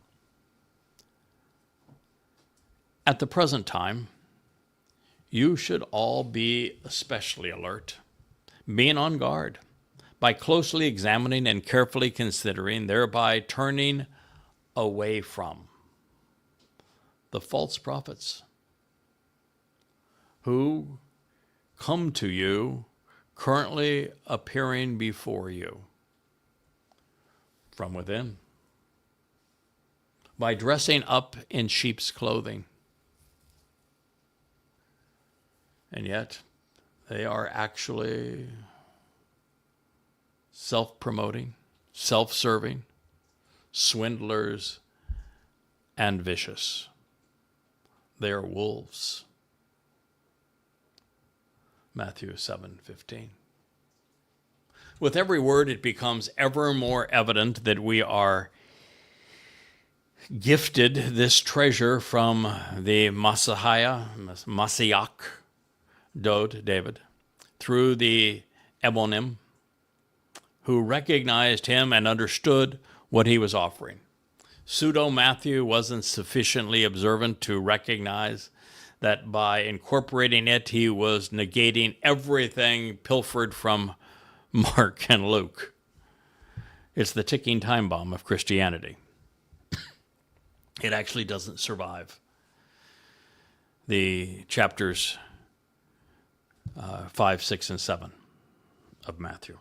At the present time, you should all be especially alert, being on guard, by closely examining and carefully considering, thereby turning away from the false prophets who come to you, currently appearing before you from within, by dressing up in sheep's clothing. And yet, they are actually self-promoting, self-serving, swindlers, and vicious. They are wolves. Matthew 7:15. With every word, it becomes ever more evident that we are gifted this treasure from the Messiah, Dode, David, through the Ebonim, who recognized him and understood what he was offering. Pseudo-Matthew wasn't sufficiently observant to recognize that by incorporating it, he was negating everything pilfered from Mark and Luke. It's the ticking time bomb of Christianity. It actually doesn't survive the chapters 5, 6, and 7 of Matthew.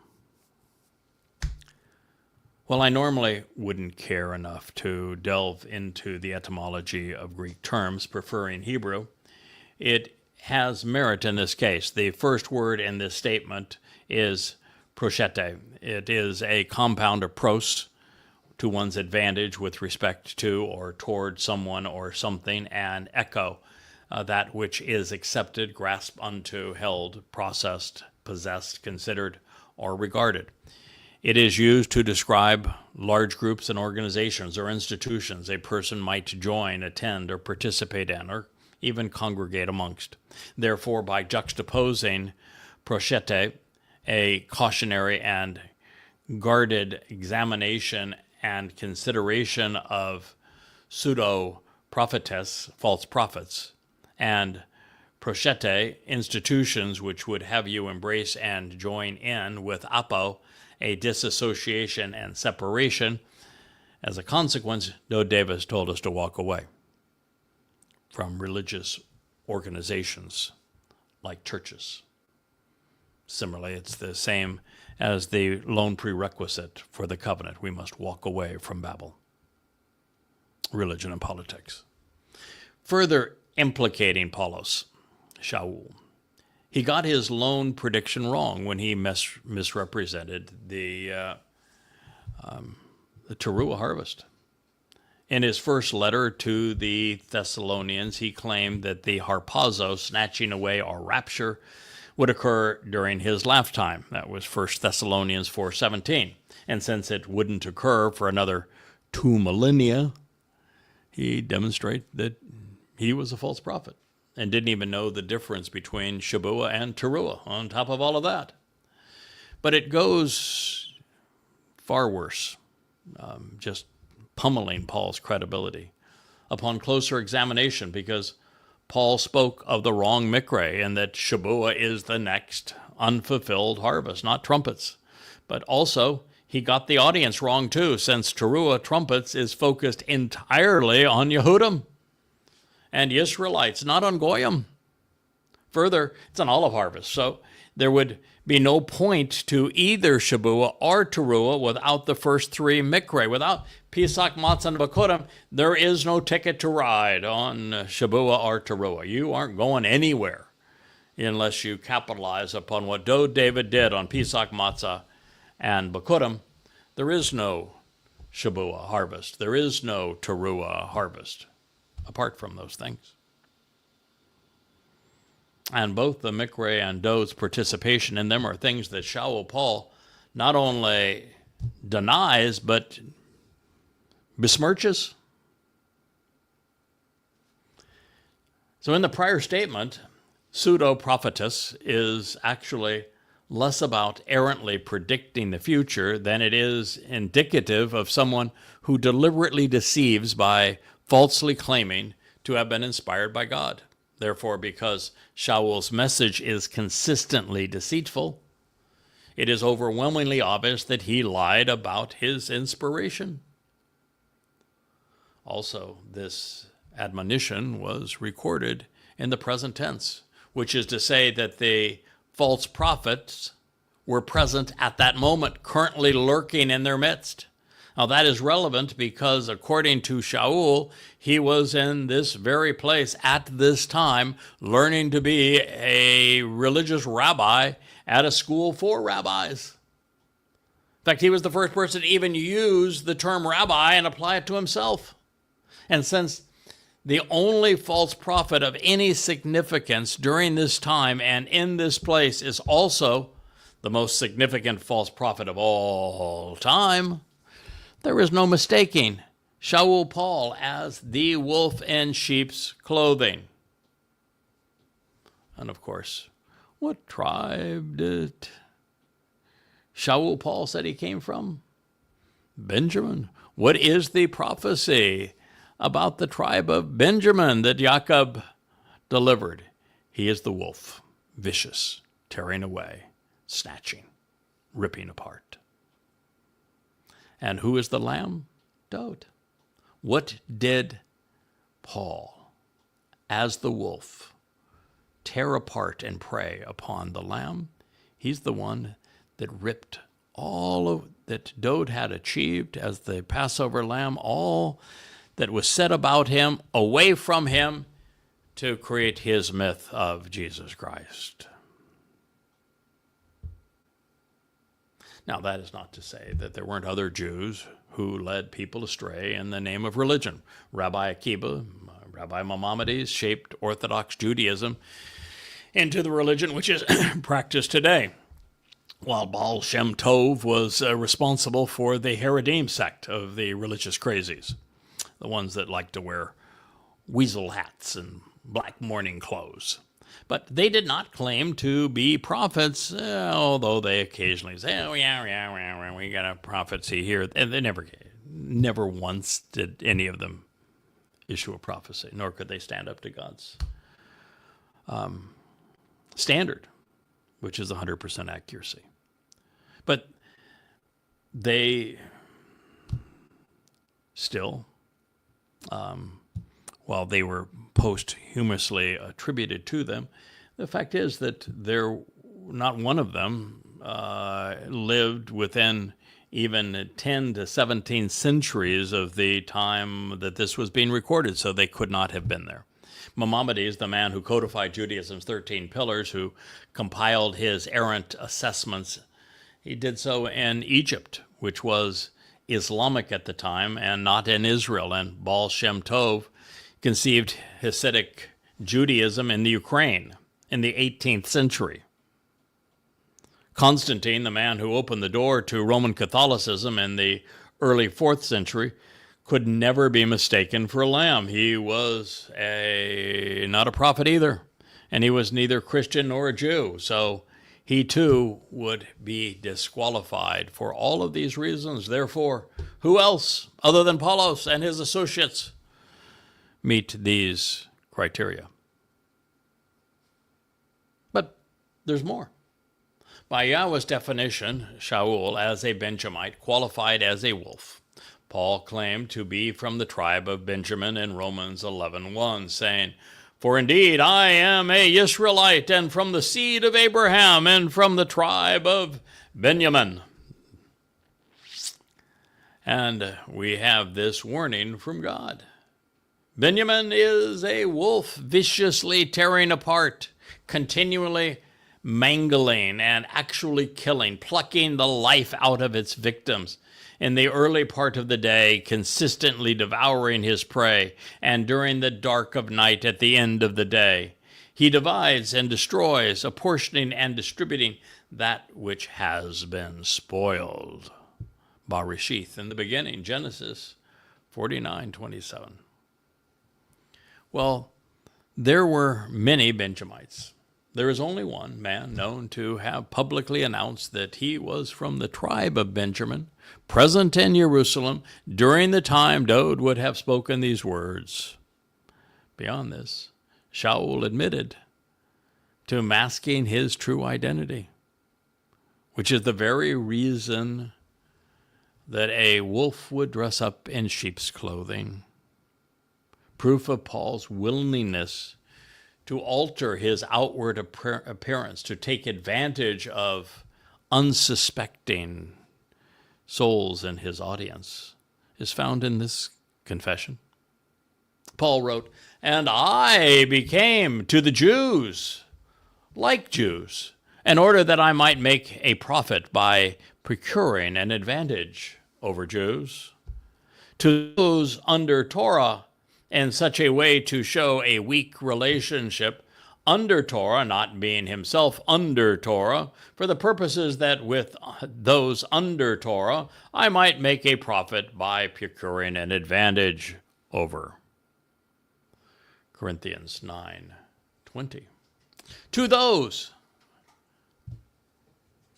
Well, I normally wouldn't care enough to delve into the etymology of Greek terms, preferring Hebrew. It has merit in this case. The first word in this statement is proshete. It is a compound of pros, to one's advantage with respect to or toward someone or something, and echo, that which is accepted, grasped unto, held, processed, possessed, considered, or regarded. It is used to describe large groups and organizations or institutions a person might join, attend, or participate in, or even congregate amongst. Therefore, by juxtaposing proshete, a cautionary and guarded examination and consideration of pseudo-prophetess, false prophets, and proshete, institutions which would have you embrace and join in, with apo, a disassociation and separation. As a consequence, Dode Davis told us to walk away from religious organizations like churches. Similarly, it's the same as the lone prerequisite for the covenant. We must walk away from Babel, religion and politics. Further implicating Paulos, Shaul, he got his lone prediction wrong when he misrepresented the Towrah harvest. In his first letter to the Thessalonians, he claimed that the harpazo, snatching away or rapture, would occur during his lifetime. That was 1 Thessalonians 4:17. And since it wouldn't occur for another 2 millennia, he demonstrated that he was a false prophet and didn't even know the difference between Shabuah and Towrah on top of all of that. But it goes far worse, just pummeling Paul's credibility upon closer examination, because Paul spoke of the wrong mikre, and that Shabuah is the next unfulfilled harvest, not trumpets. But also, he got the audience wrong too, since Towrah, trumpets, is focused entirely on Yehudim and Israelites, not on Goyim. Further, it's an olive harvest, so there would be no point to either Shabuah or Towrah without the first three mikre. Without Pesach, Matzah, and Bakurim, there is no ticket to ride on Shabuah or Towrah. You aren't going anywhere unless you capitalize upon what Dode David did on Pesach, Matzah, and Bakurim. There is no Shabuah harvest. There is no Towrah harvest apart from those things. And both the mikre and Dode's participation in them are things that Shaul Paul not only denies, but besmirches. So in the prior statement, pseudo-prophetess is actually less about errantly predicting the future than it is indicative of someone who deliberately deceives by falsely claiming to have been inspired by God. Therefore, because Shaul's message is consistently deceitful, it is overwhelmingly obvious that he lied about his inspiration. Also, this admonition was recorded in the present tense, which is to say that the false prophets were present at that moment, currently lurking in their midst. Now that is relevant because according to Shaul, he was in this very place at this time learning to be a religious rabbi at a school for rabbis. In fact, he was the first person to even use the term rabbi and apply it to himself. And since the only false prophet of any significance during this time and in this place is also the most significant false prophet of all time, there is no mistaking Shaul Paul as the wolf in sheep's clothing. And of course, what tribe did Shaul Paul said he came from? Benjamin. What is the prophecy about the tribe of Benjamin that Jacob delivered? He is the wolf, vicious, tearing away, snatching, ripping apart. And who is the lamb? Dode. What did Paul, as the wolf, tear apart and prey upon the lamb? He's the one that ripped that Dowd had achieved as the Passover lamb, all that was said about him, away from him, to create his myth of Jesus Christ. Now, that is not to say that there weren't other Jews who led people astray in the name of religion. Rabbi Akiba, Rabbi Maimonides shaped Orthodox Judaism into the religion which is practiced today, while Baal Shem Tov was responsible for the Haredim sect of the religious crazies, the ones that like to wear weasel hats and black mourning clothes. But they did not claim to be prophets, although they occasionally say, oh, yeah, we got a prophecy here. And they never once did any of them issue a prophecy, nor could they stand up to God's standard, which is 100% accuracy. But they still, while they were posthumously attributed to them, the fact is that not one of them lived within even 10 to 17 centuries of the time that this was being recorded, so they could not have been there. Maimonides, the man who codified Judaism's 13 pillars, who compiled his errant assessments, he did so in Egypt, which was Islamic at the time and not in Israel. And Baal Shem Tov conceived Hasidic Judaism in the Ukraine in the 18th century. Constantine, the man who opened the door to Roman Catholicism in the early 4th century, could never be mistaken for a lamb. He was not a prophet either, and he was neither Christian nor a Jew. So he too would be disqualified for all of these reasons. Therefore, who else other than Paulos and his associates meet these criteria? But there's more. By Yahweh's definition, Shaul, as a Benjamite, qualified as a wolf. Paul claimed to be from the tribe of Benjamin in Romans 11:1, saying, "For indeed I am a Israelite, and from the seed of Abraham, and from the tribe of Benjamin." And we have this warning from God. Benjamin is a wolf viciously tearing apart, continually mangling and actually killing, plucking the life out of its victims. In the early part of the day, consistently devouring his prey, and during the dark of night at the end of the day, he divides and destroys, apportioning and distributing that which has been spoiled. Bereshith, in the beginning, Genesis 49:27. Well, there were many Benjamites. There is only one man known to have publicly announced that he was from the tribe of Benjamin, present in Jerusalem during the time Dowd would have spoken these words. Beyond this, Shaul admitted to masking his true identity, which is the very reason that a wolf would dress up in sheep's clothing. Proof of Paul's willingness to alter his outward appearance, to take advantage of unsuspecting souls in his audience, is found in this confession. Paul wrote, "And I became to the Jews like Jews, in order that I might make a profit by procuring an advantage over Jews. To those under Torah, in such a way to show a weak relationship under Torah, not being himself under Torah, for the purposes that with those under Torah I might make a profit by procuring an advantage over." Corinthians 9:20. To those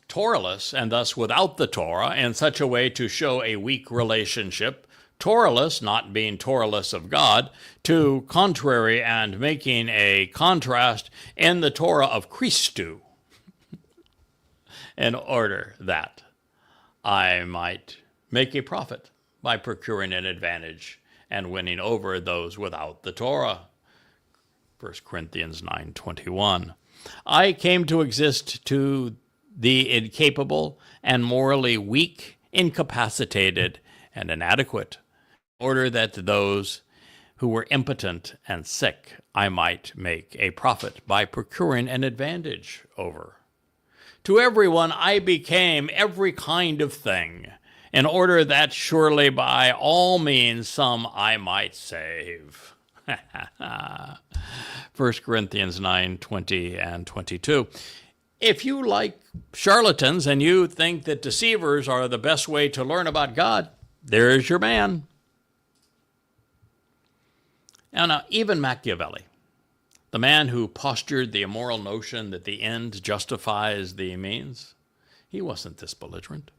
Torahless, and thus without the Torah, in such a way to show a weak relationship, Torahless, not being Torahless of God, to contrary and making a contrast in the Torah of Christu, in order that I might make a profit by procuring an advantage and winning over those without the Torah. 1 Corinthians 9:21. I came to exist to the incapable and morally weak, incapacitated, and inadequate, in order that those who were impotent and sick I might make a profit by procuring an advantage over. To everyone I became every kind of thing, in order that surely by all means some I might save. 1 Corinthians 9:20 and 22. If you like charlatans and you think that deceivers are the best way to learn about God, there's your man. And even Machiavelli, the man who postured the immoral notion that the end justifies the means, he wasn't this belligerent.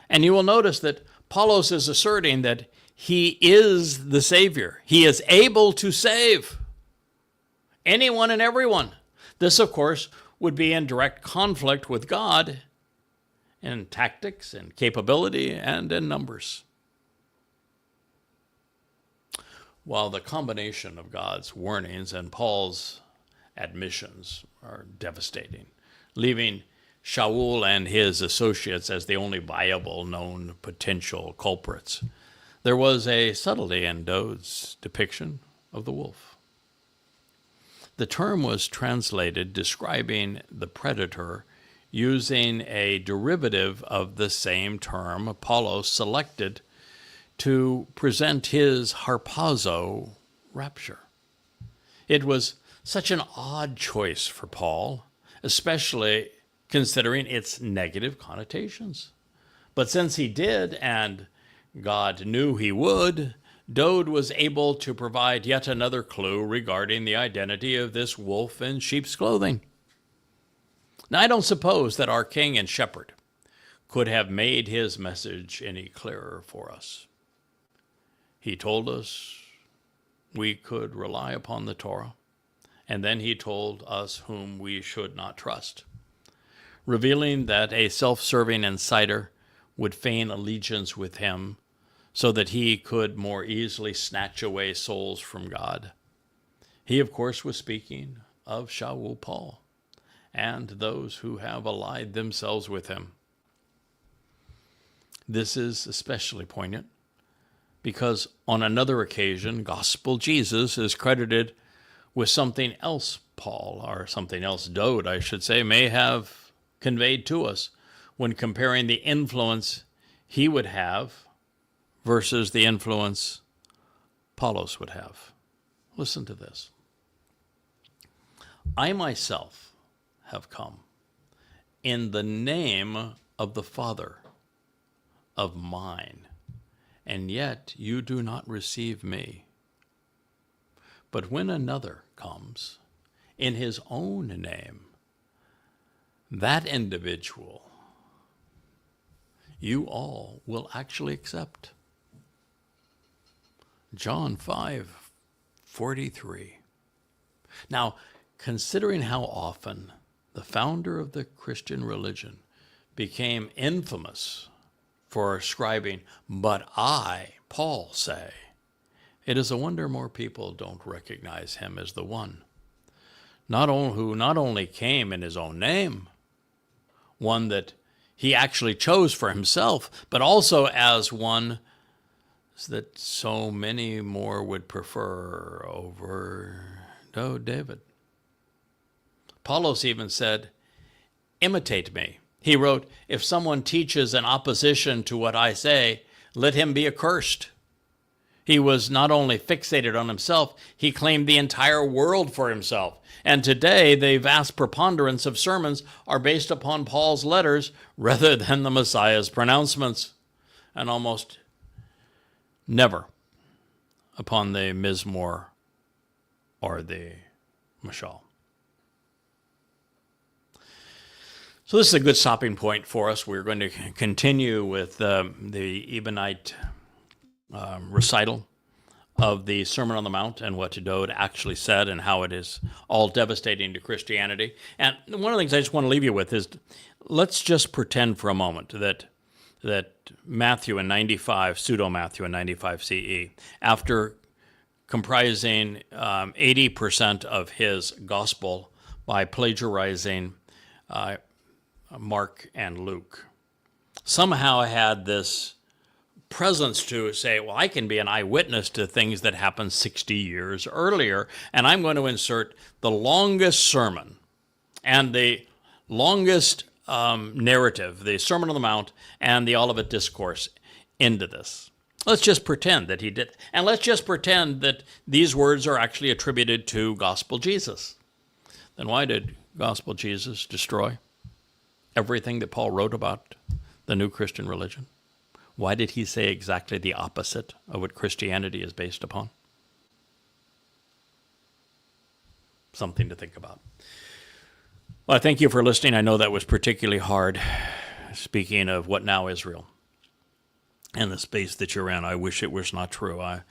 And you will notice that Apollos is asserting that he is the Savior. He is able to save anyone and everyone. This, of course, would be in direct conflict with God in tactics and capability and in numbers. While the combination of God's warnings and Paul's admissions are devastating, leaving Shaul and his associates as the only viable known potential culprits, there was a subtlety in Dode's depiction of the wolf. The term was translated describing the predator using a derivative of the same term Apollos selected to present his harpazo rapture. It was such an odd choice for Paul, especially considering its negative connotations. But since he did, and God knew he would, Dode was able to provide yet another clue regarding the identity of this wolf in sheep's clothing. Now, I don't suppose that our king and shepherd could have made his message any clearer for us. He told us we could rely upon the Torah, and then he told us whom we should not trust, revealing that a self-serving insider would feign allegiance with him so that he could more easily snatch away souls from God. He, of course, was speaking of Shaul Paul and those who have allied themselves with him. This is especially poignant because on another occasion, Gospel Jesus is credited with something else Paul, or something else Dode, I should say, may have conveyed to us when comparing the influence he would have versus the influence Apollos would have. Listen to this. I myself have come in the name of the Father of mine, and yet you do not receive me. But when another comes in his own name, that individual you all will actually accept. John 5:43. Now, considering how often the founder of the Christian religion became infamous for ascribing, "But I, Paul, say," it is a wonder more people don't recognize him as the one who not only came in his own name, one that he actually chose for himself, but also as one that so many more would prefer over David. Apollos even said, "Imitate me." He wrote, "If someone teaches in opposition to what I say, let him be accursed." He was not only fixated on himself, he claimed the entire world for himself. And today, the vast preponderance of sermons are based upon Paul's letters rather than the Messiah's pronouncements, and almost never upon the Mizmor or the Mashal. So this is a good stopping point for us. We're going to continue with the Ebonite recital of the Sermon on the Mount and what Dode actually said and how it is all devastating to Christianity. And one of the things I just want to leave you with is, let's just pretend for a moment that Matthew in 95, pseudo-Matthew in 95 CE, after comprising 80% of his gospel by plagiarizing Mark and Luke somehow had this presence to say, well, I can be an eyewitness to things that happened 60 years earlier, and I'm going to insert the longest sermon and the longest narrative, the Sermon on the Mount and the Olivet Discourse, into this. Let's just pretend that he did. And let's just pretend that these words are actually attributed to Gospel Jesus. Then why did Gospel Jesus destroy everything that Paul wrote about the new Christian religion? Why did he say exactly the opposite of what Christianity is based upon? Something to think about. Well, I thank you for listening. I know that was particularly hard, speaking of what now Israel and the space that you're in. I wish it was not true. As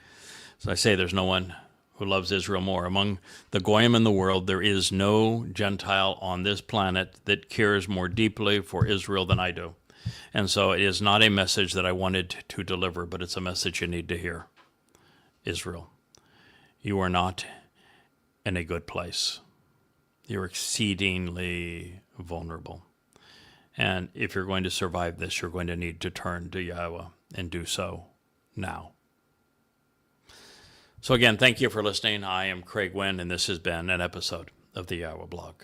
I say, there's no one who loves Israel more. Among the Goyim in the world, there is no Gentile on this planet that cares more deeply for Israel than I do. And so it is not a message that I wanted to deliver, but it's a message you need to hear. Israel, you are not in a good place. You're exceedingly vulnerable. And if you're going to survive this, you're going to need to turn to Yahowah and do so now. So again, thank you for listening. I am Craig Winn, and this has been an episode of the YAHOWAH blog.